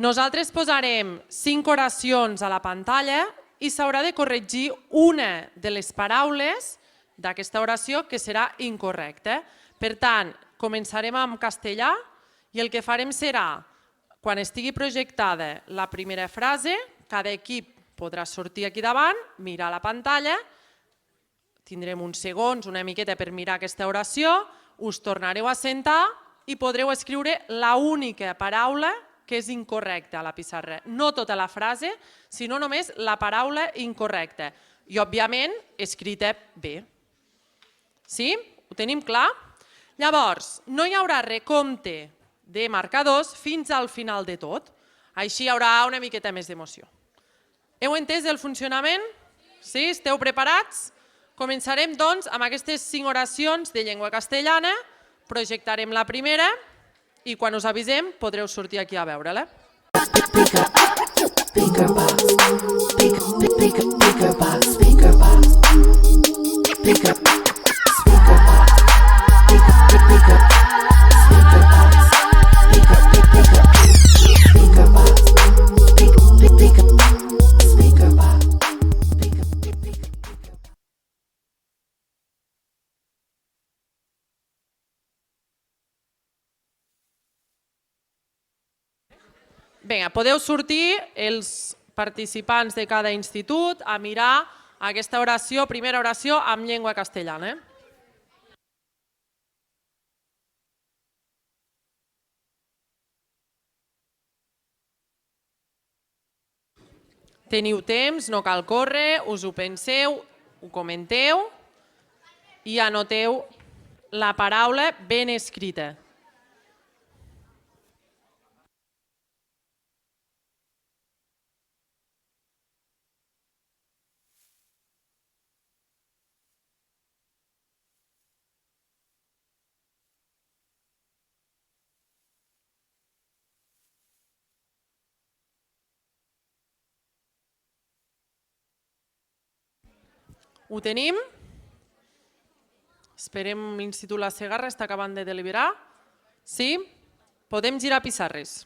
Speaker 7: Nosaltres posarem 5 oracions a la pantalla i s'haurà de corregir una de les paraules d'aquesta oració que serà incorrecta. Per tant, començarem amb castellà i el que farem serà, quan estigui projectada la primera frase, cada equip podrà sortir aquí davant, mirar la pantalla, tindrem uns segons, una miqueta per mirar aquesta oració, us tornareu a sentar i podreu escriure l'única paraula que és incorrecta a la pissarra. No tota la frase, sinó només la paraula incorrecta. I, òbviament, escrita bé. Sí? Ho tenim clar? Llavors, no hi haurà recompte de marcadors fins al final de tot. Així hi haurà una miqueta més d'emoció. Heu entès el funcionament? Sí? Esteu preparats? Començarem, doncs, amb aquestes 5 oracions de llengua castellana. Projectarem la primera i quan us avisem podreu sortir aquí a veure-la. Vinga, podeu sortir els participants de cada institut a mirar aquesta oració, primera oració, amb llengua castellana. Teniu temps, no cal córrer, us ho penseu, ho comenteu i anoteu la paraula ben escrita. Ho tenim? Esperem, l'Institut La Segarra està acabant de deliberar. Sí? Podem girar pissarres.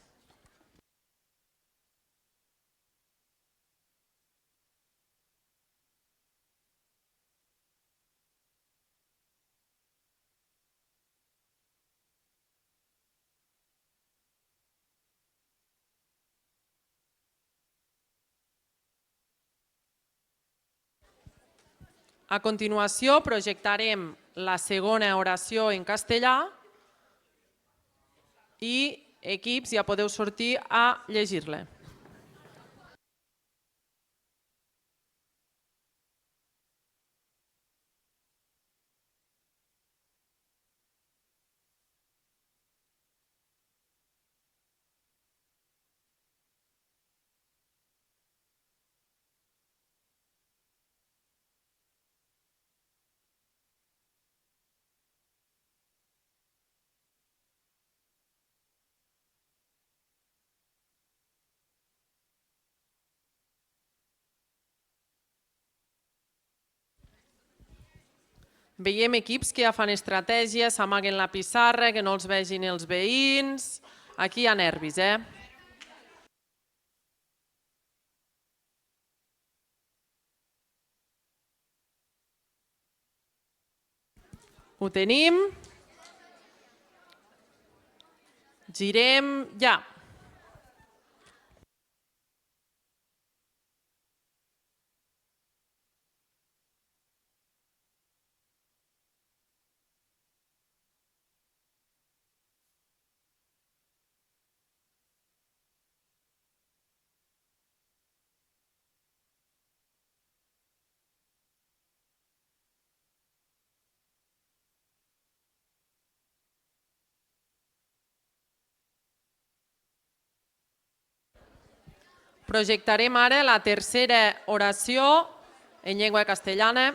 Speaker 7: A continuació projectarem la segona oració en castellà i equips ja podeu sortir a llegir-la. Veiem equips que ja fan estratègies, s'amaguen la pissarra, que no els vegin els veïns. Aquí hi ha nervis, Ho tenim. Girem ja. Projectarem ara la tercera oració en llengua castellana.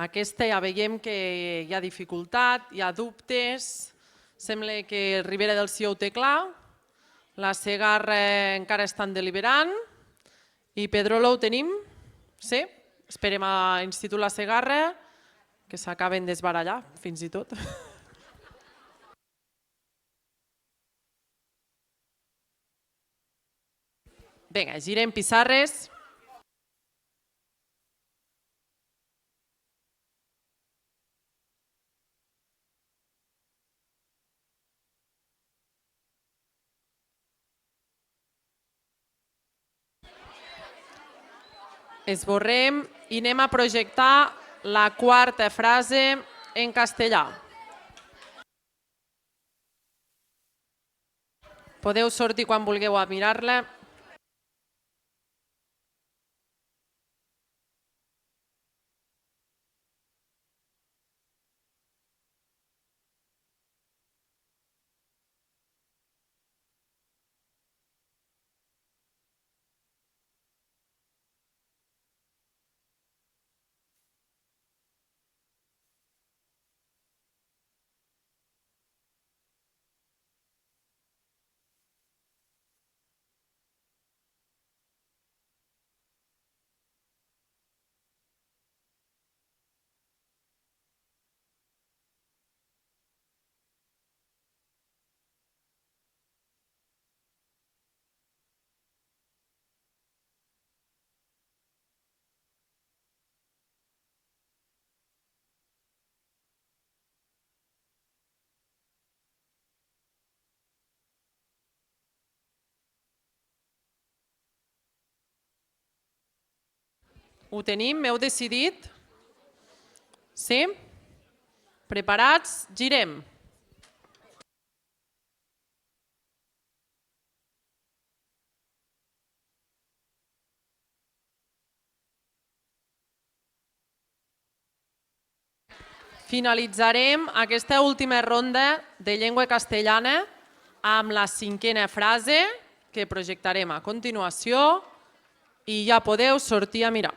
Speaker 7: Aquesta ja veiem que hi ha dificultat, hi ha dubtes, sembla que Ribera del Sió ho té clar. La Segarra encara estan deliberant. I Pedrolo ho tenim? Sí? Esperem a Institut La Segarra, que s'acaben d'esbarallar, fins i tot. Vinga, girem pissarres. Esborrem i anem a projectar la quarta frase en castellà. Podeu sortir quan vulgueu a mirar-la. Ho tenim? M'heu decidit? Sí? Preparats? Girem. Finalitzarem aquesta última ronda de llengua castellana amb la cinquena frase que projectarem a continuació i ja podeu sortir a mirar.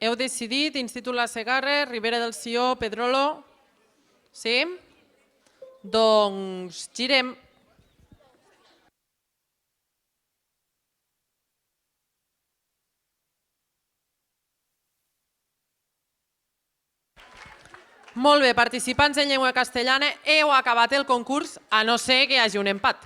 Speaker 7: Heu decidit Institut La Segarra, Ribera del Sió, Pedrolo? Sí? Doncs girem. Molt bé, participants en llengua castellana, heu acabat el concurs, a no ser que hi hagi un empat.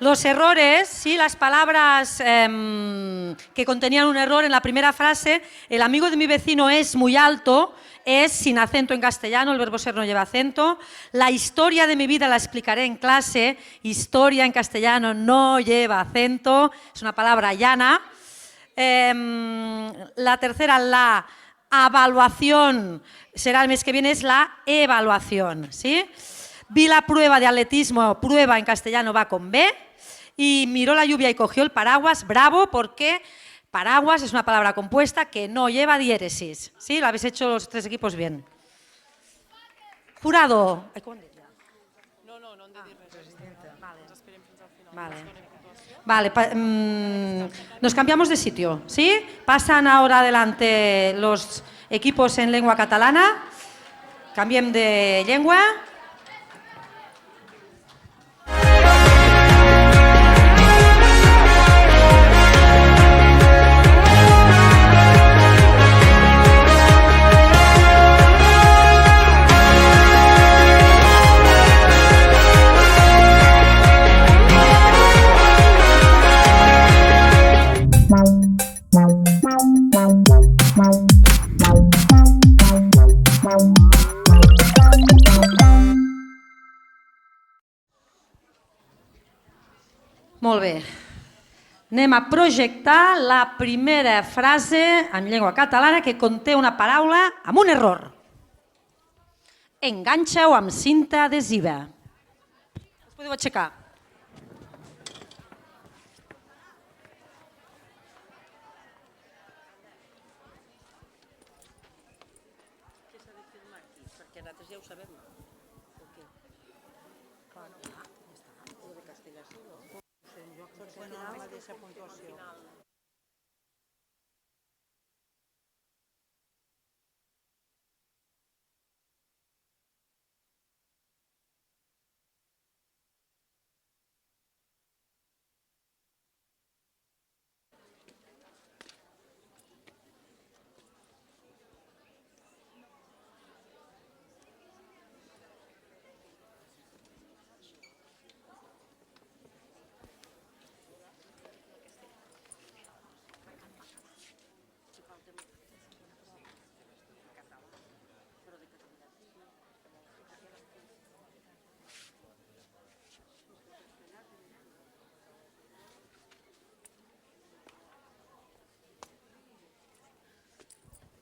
Speaker 8: Los errores, sí, las palabras que contenían un error en la primera frase, el amigo de mi vecino es muy alto, es sin acento en castellano, el verbo ser no lleva acento. La historia de mi vida la explicaré en clase, historia en castellano no lleva acento, es una palabra llana. La tercera, la evaluación, será el mes que viene, es la evaluación, ¿sí? Vi la prueba de atletismo, prueba en castellano va con B. Y miró la lluvia y cogió el paraguas, bravo, porque paraguas es una palabra compuesta que no lleva diéresis. ¿Sí? Lo habéis hecho los tres equipos bien. Jurado. Vale, nos cambiamos de sitio, ¿sí? Pasan ahora adelante los equipos en lengua catalana. Cambiem de llengua. Molt bé. Anem a projectar la primera frase en llengua catalana que conté una paraula amb un error. Enganxa-ho amb cinta adhesiva. Us podeu aixecar.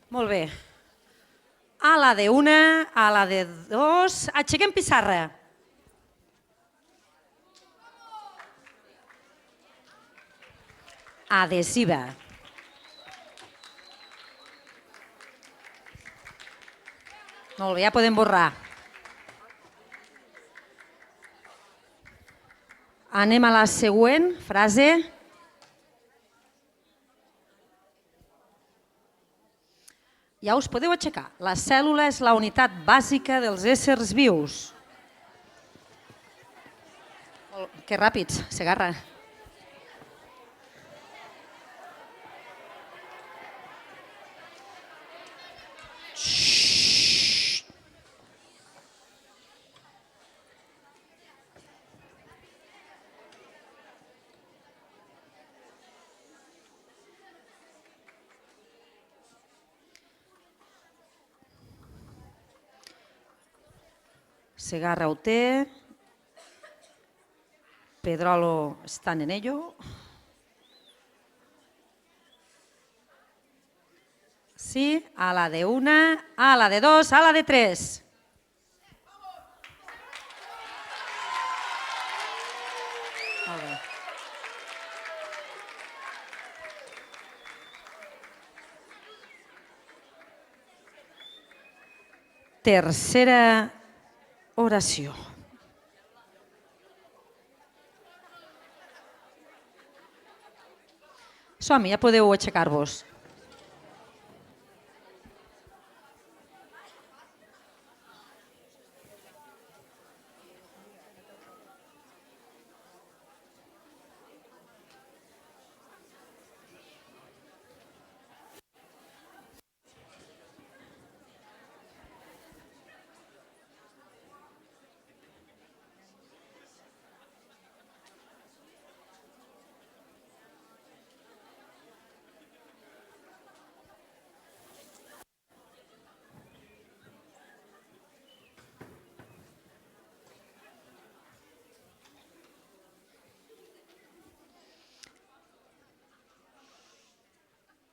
Speaker 8: Molt bé. A la de una, a la de dos... Aixequem pissarra. Adhesiva. Molt bé, ja podem borrar. Anem a la següent frase. Ja us podeu aixecar. La cèl·lula és la unitat bàsica dels éssers vius. Que ràpids, Segarra. Segarra ho té. Pedrolo està en ello. Sí, a la de una, a la de dos, a la de tres. Molt bé. Tercera oració. Som-hi, ja podeu aixecar-vos.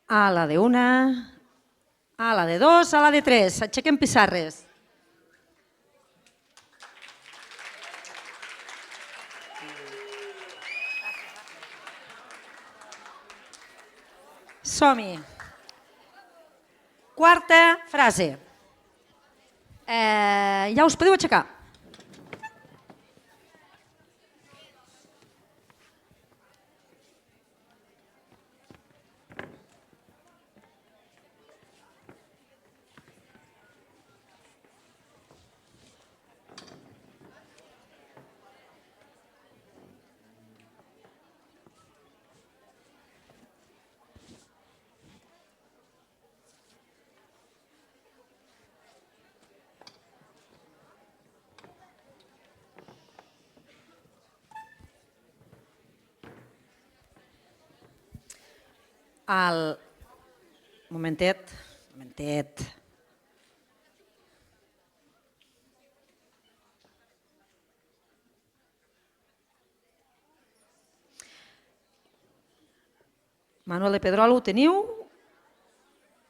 Speaker 8: A la de una, a la de dos, a la de tres. Aixequem pissarres. Som-hi. Quarta frase. Ja us podeu aixecar. Momentet. Manuel de Pedrolo, ho teniu?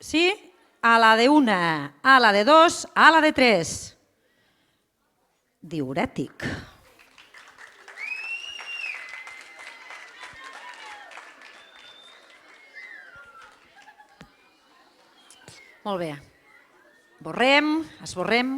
Speaker 8: Sí? A la de una, a la de dos, a la de tres. Diürètic. Molt bé. Esborrem.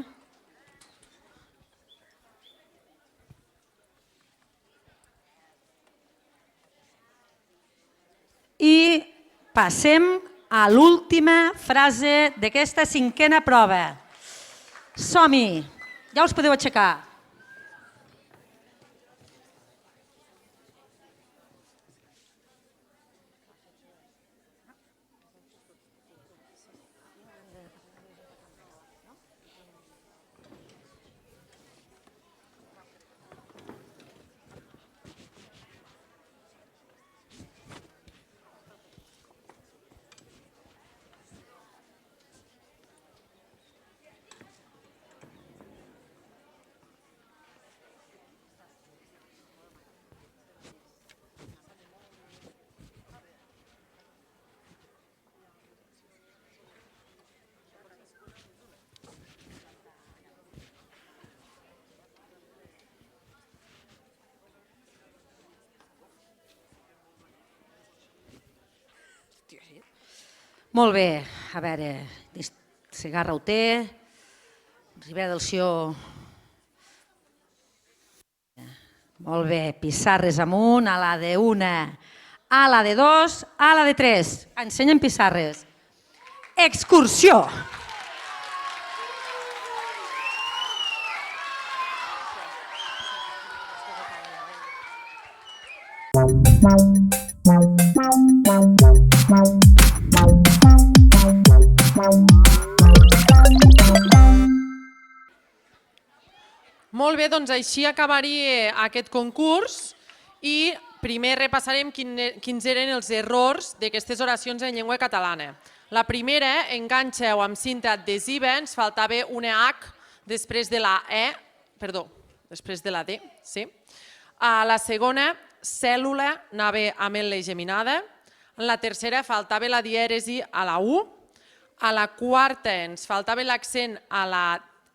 Speaker 8: I passem a l'última frase d'aquesta cinquena prova. Som-hi! Ja us podeu aixecar. Molt bé, a veure, Segarra ho té, Ribera del Sió... Molt bé, pissarres amunt, a la de una, a la de dos, a la de tres. Ensenyen pissarres. Excursió.
Speaker 7: Molt bé, doncs així acabaria aquest concurs i primer repassarem quins eren els errors d'aquestes oracions en llengua catalana. La primera, enganxeu amb cinta adhesiva, ens faltava una H després de la E, perdó, després de la D, sí. La segona, cèl·lula, anava amb l'E geminada. En la tercera faltava la dièresi a la U. A la quarta ens faltava l'accent a la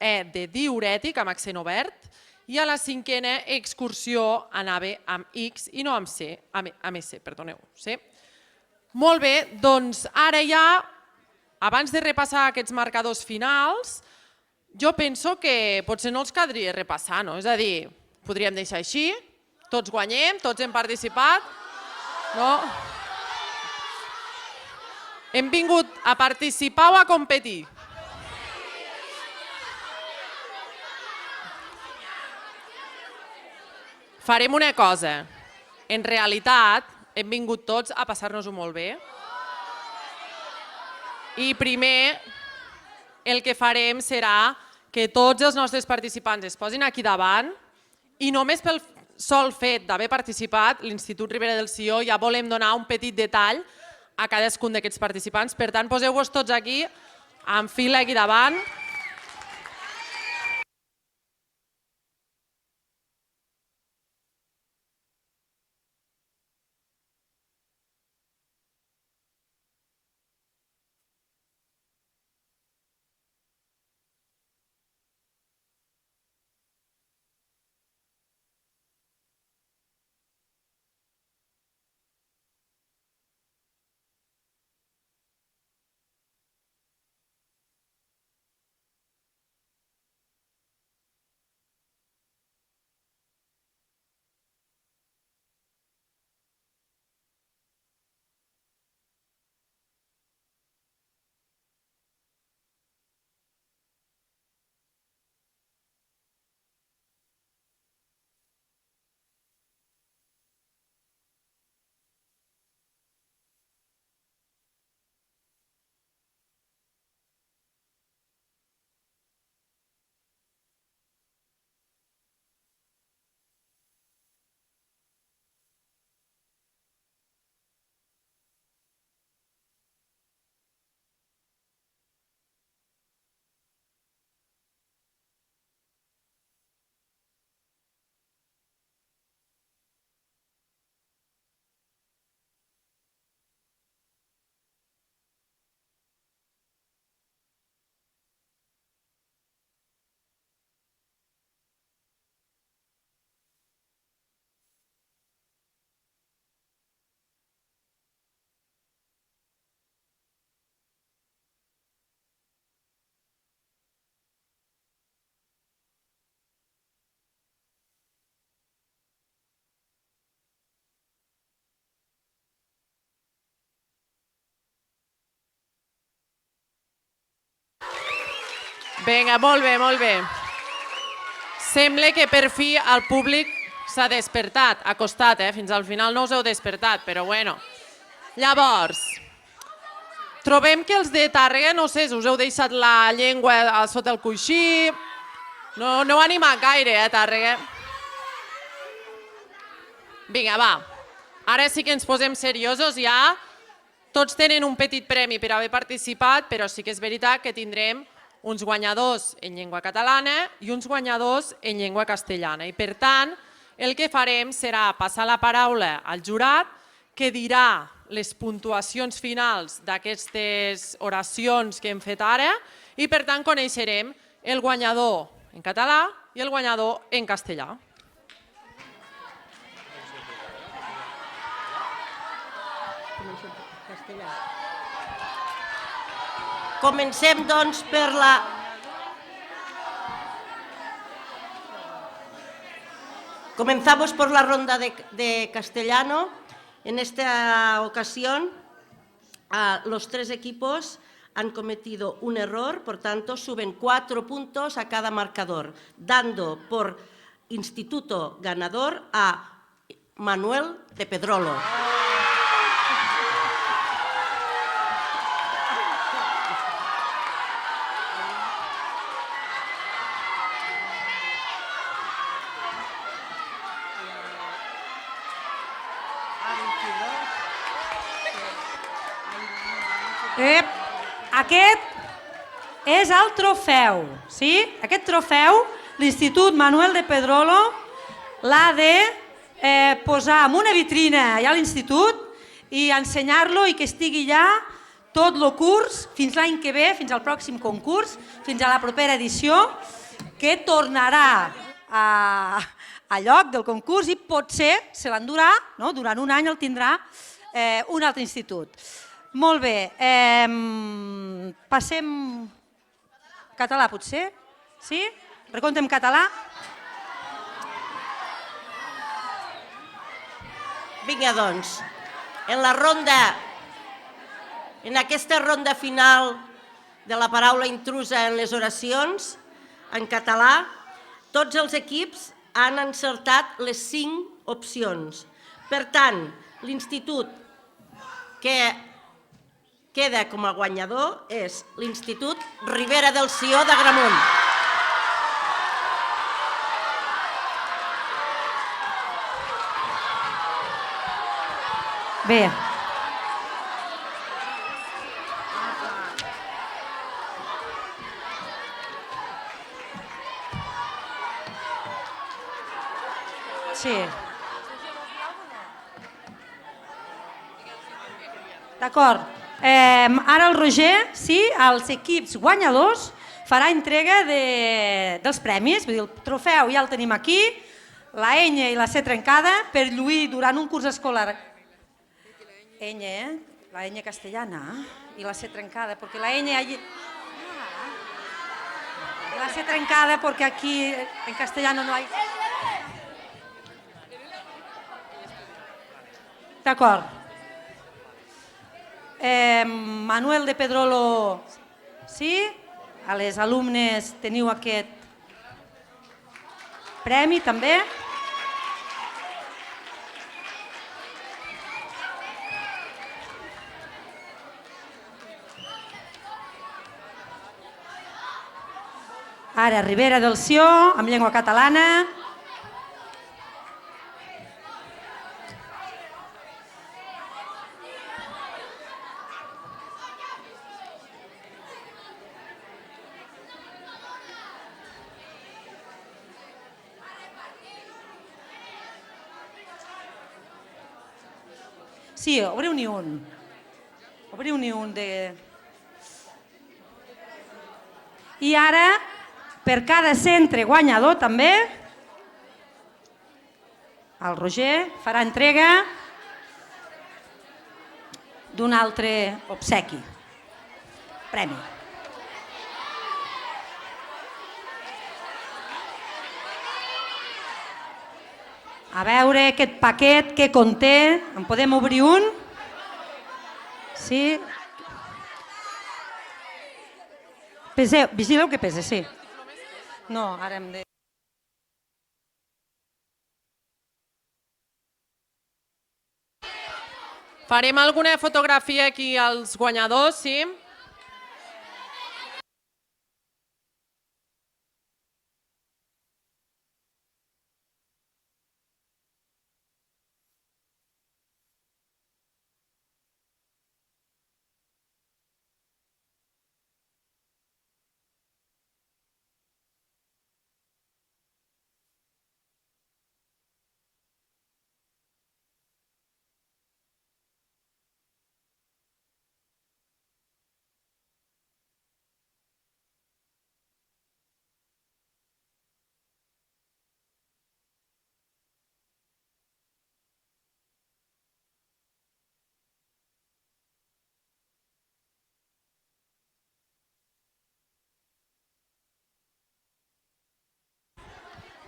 Speaker 7: E de diürètic, amb accent obert. I a la cinquena, excursió, anava amb X i no amb C, amb S, perdoneu. Molt bé, doncs ara ja, abans de repassar aquests marcadors finals, jo penso que potser no els caldria repassar, no? És a dir, podríem deixar així, tots guanyem, tots hem participat, no? Hem vingut a participar o a competir? Farem una cosa, en realitat hem vingut tots a passar-nos-ho molt bé i primer el que farem serà que tots els nostres participants es posin aquí davant i només pel sol fet d'haver participat, l'Institut Ribera del Sió ja volem donar un petit detall a cadascun d'aquests participants. Per tant, poseu-vos tots aquí, en fila aquí davant. Vinga, molt bé, molt bé. Sembla que per fi el públic s'ha despertat. Ha costat, fins al final no us heu despertat, però bueno. Llavors, trobem que els de Tàrrega, no sé, us heu deixat la llengua sota el coixí. No heu animat gaire, Tàrrega? Vinga, va. Ara sí que ens posem seriosos ja. Tots tenen un petit premi per haver participat, però sí que és veritat que tindrem uns guanyadors en llengua catalana i uns guanyadors en llengua castellana. I per tant, el que farem serà passar la paraula al jurat, que dirà les puntuacions finals d'aquestes oracions que hem fet ara i per tant coneixerem el guanyador en català i el guanyador en castellà.
Speaker 12: Comencem, doncs, per la... Comenzamos por la ronda de castellano. En esta ocasión, los tres equipos han cometido un error, por tanto, suben 4 puntos a cada marcador, dando por instituto ganador a Manuel de Pedrolo.
Speaker 8: Aquest és el trofeu, sí? Aquest trofeu l'Institut Manuel de Pedrolo l'ha de posar en una vitrina allà a l'institut i ensenyar-lo i que estigui allà tot el curs fins l'any que ve, fins al pròxim concurs, fins a la propera edició, que tornarà a lloc del concurs i potser se l'endurà, durant un any el tindrà un altre institut. Molt bé, passem català potser? Sí? Recompte en català?
Speaker 12: Vinga, doncs, en aquesta ronda final de la paraula intrusa en les oracions, en català, tots els equips han encertat les 5 opcions. Per tant, l'institut que queda com a guanyador és l'Institut Ribera del Sió d'Agramunt.
Speaker 8: Bé. Sí. D'acord. Ara el Roger, sí, als equips guanyadors farà entrega dels premis, vull dir, el trofeu ja el tenim aquí, la enya i la C trencada per lluir durant un curs escolar. Enya, la enya castellana i la C trencada, perquè la enya allí... Y la C trencada porque aquí en castellano no hay... D'acord. Manuel de Pedrolo, sí? A les alumnes teniu aquest premi també. Ara, Ribera del Sió, amb llengua catalana. Sí, obriu-n'hi un. Obriu-n'hi un de... I ara, per cada centre guanyador també, el Roger farà entrega d'un altre obsequi. Premi. A veure aquest paquet que conté, en podem obrir un? Sí? Vigileu que pese, sí. No, ara hem de...
Speaker 7: Farem alguna fotografia aquí als guanyadors, sí?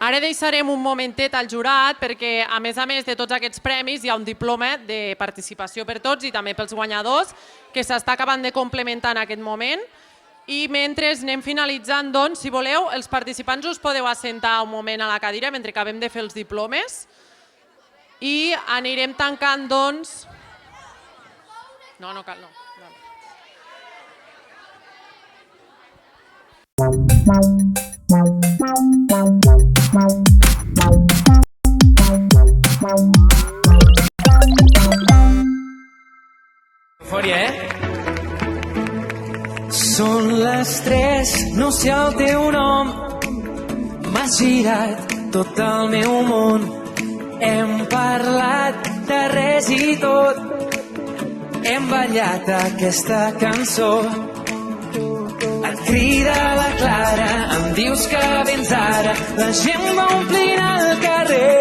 Speaker 7: Ara deixarem un momentet al jurat perquè, a més de tots aquests premis, hi ha un diploma de participació per tots i també pels guanyadors que s'està acabant de complementar en aquest moment. I mentre anem finalitzant, doncs, si voleu, els participants us podeu assentar un moment a la cadira mentre acabem de fer els diplomes i anirem tancant, doncs... No cal, no.
Speaker 1: Eufòria, Són les 3, no sé el teu nom, m'has girat tot el meu món. Hem parlat de res i tot, hem ballat aquesta cançó. Et crida la Clara, em dius que vens ara, la gent va omplint el carrer.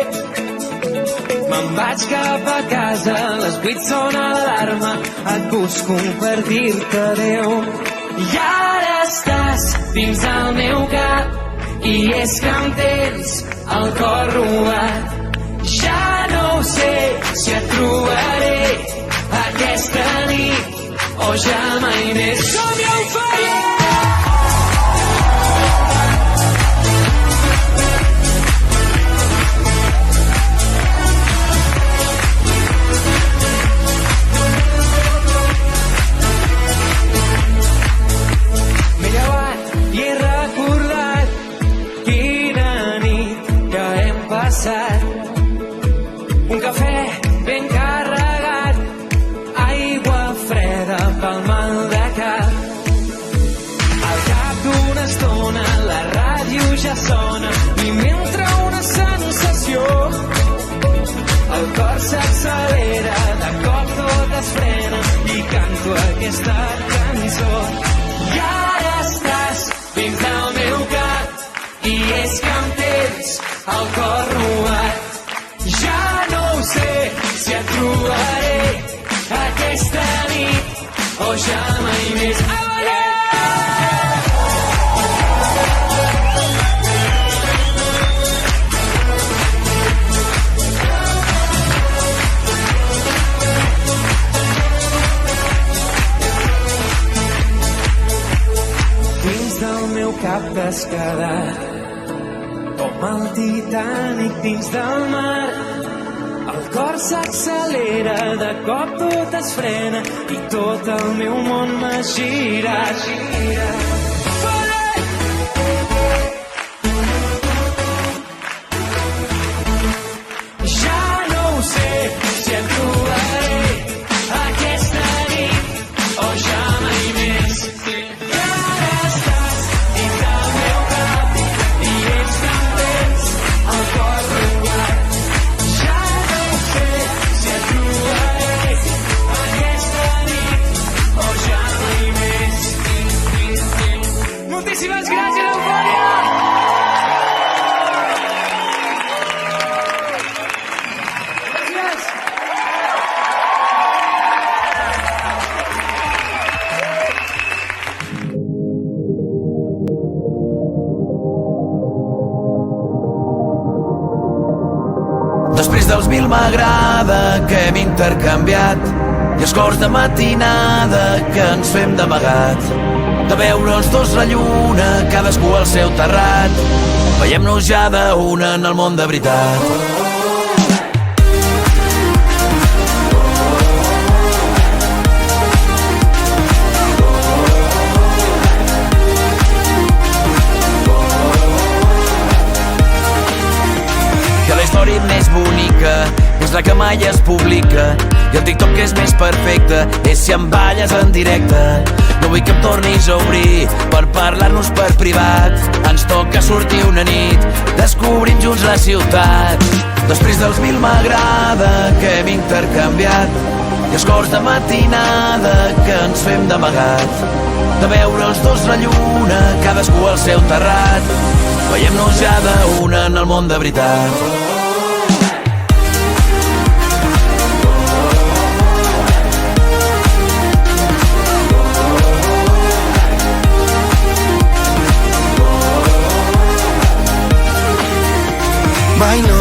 Speaker 1: Me'n vaig cap a casa, les 8 sona l'alarma, et busco per dir-te adéu. I ara estàs dins el meu cap i és que em tens el cor robat. Ja no sé si et trobaré aquesta nit o ja mai més. Som-hi, Eufòria! Un cafè ben carregat, aigua freda pel mal de cap. Al cap d'una estona la ràdio ja sona i m'entra una sensació. El cor s'accelera, de cop tot es frena i canto aquesta cançó. I ara estàs dins del meu cap i és que em tens el cor robat. Ja no sé si et trobaré aquesta nit o ja mai més. A ballar! Dins del meu cap t'has quedat com el Titanic dins del mar. El cor s'accelera, de cop tot es frena i tot el meu món m'ha girat. Ja no sé si et trobaré aquesta nit o ja mai més. Moltíssimes gràcies, Eufòria! Gràcies!
Speaker 2: Després dels 1000 m'agrada que hem intercanviat i els cors de matinada que ens fem d'amagat. de veure els dos la lluna, cadascú al seu terrat. Veiem-nos ja d'una en el món de veritat. Història més bonica és la que mai es publica, i el TikTok que és més perfecte és si em balles en directe. No vull que em tornis a obrir per parlar-nos per privat. Ens toca sortir una nit descobrint junts la ciutat. Després dels 1000 m'agrada que hem intercanviat i els cors de matinada que ens fem d'amagat, de veure els dos la lluna, cadascú al seu terrat. Veiem-nos ja d'una en el món de veritat.
Speaker 3: Mai no,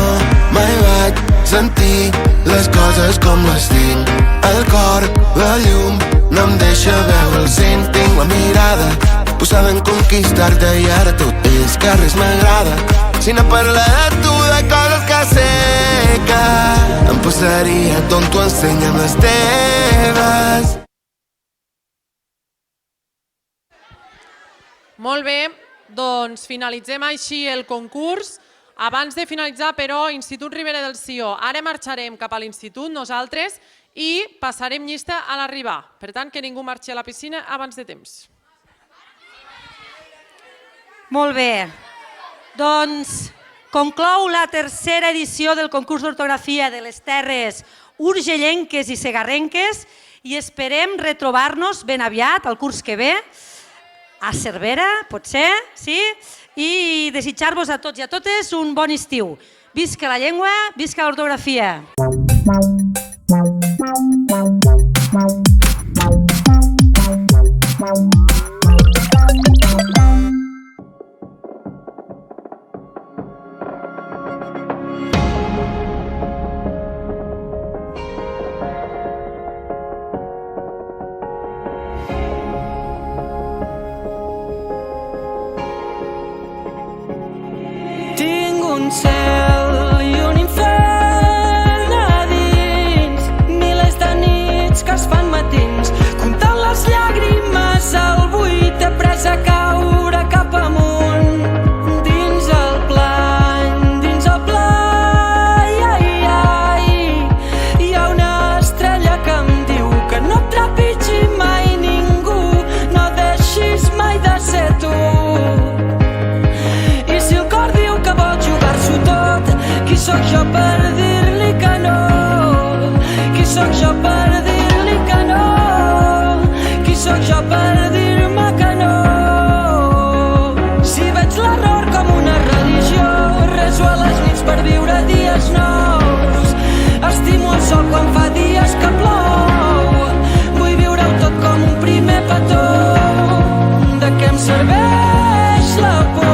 Speaker 3: mai vaig sentir les coses com les tinc. El cor, la llum, no em deixa veure el cent. Tinc la mirada posada en conquistar-te i ara tot és que res m'agrada. Si no parla de tu, de coses que sé que em passaria, tonto, ensenya'm les teves.
Speaker 7: Molt bé, doncs finalitzem així el concurs. Abans de finalitzar, però, Institut Ribera del Sió. Ara marxarem cap a l'institut nosaltres i passarem llista a l'arribar. Per tant, que ningú marxi a la piscina abans de temps.
Speaker 8: Molt bé. Doncs conclou la tercera edició del concurs d'ortografia de les terres urgellenques i segarrenques i esperem retrobar-nos ben aviat, el curs que ve, a Cervera, potser, sí? I desitjar-vos a tots i a totes un bon estiu. Visca la llengua, visca l'ortografia.
Speaker 10: Un cel i un infern a dins, milers de nits que es fan matins, comptant les llàgrimes al buit, he pres a caure cap amunt, dins el plany, ai, ai, hi ha una estrella que em diu que no et trepitgi mai ningú, no deixis mai de ser tu. Qui sóc jo per dir-li que no? Qui sóc jo per dir-li que no? Qui sóc jo per dir-me que no? Si veig l'error com una religió, reso a les nits per viure dies nous. Estimo el sol quan fa dies que plou. Vull viure-ho tot com un primer petó. De què em serveix la por?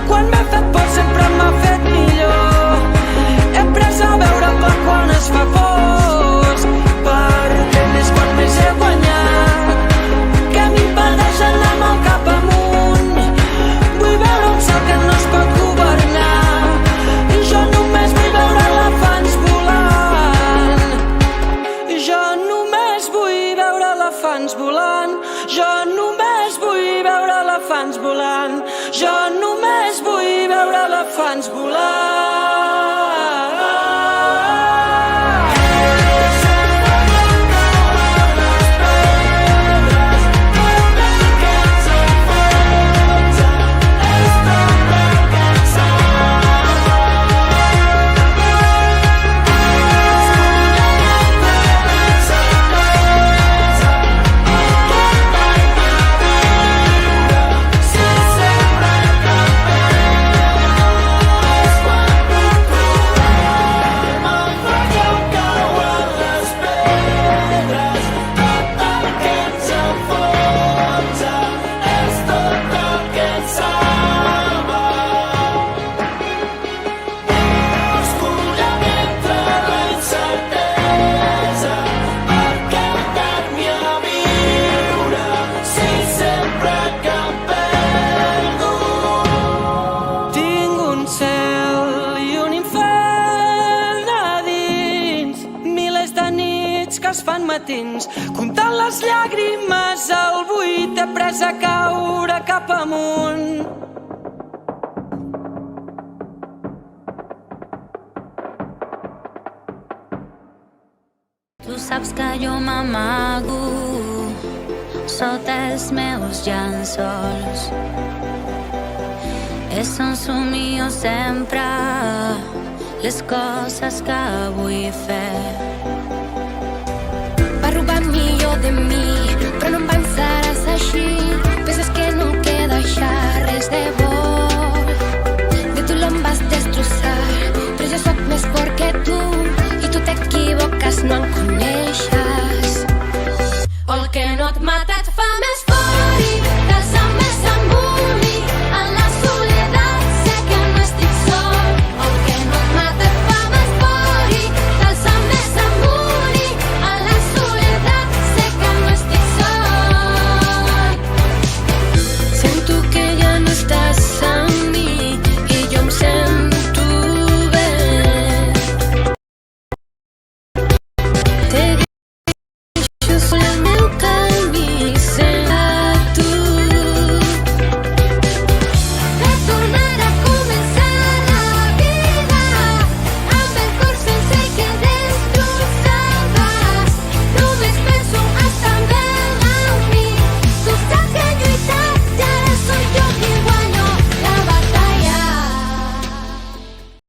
Speaker 10: Quan m'he fet por sempre m'ha fet millor. He après a veure per quan es fa pors, perquè més quan més he guanyat, que m'impedeix anar amb el cap amunt. Vull veure un cel que no es pot governar, i jo només vull veure elefants volant. I jo
Speaker 1: matins, comptant les llàgrimes al buit, après a caure cap amunt.
Speaker 4: Tu saps que jo m'amago sota els meus llençols. És un somio sempre les coses que vull fer.
Speaker 5: Va robar millor de mi,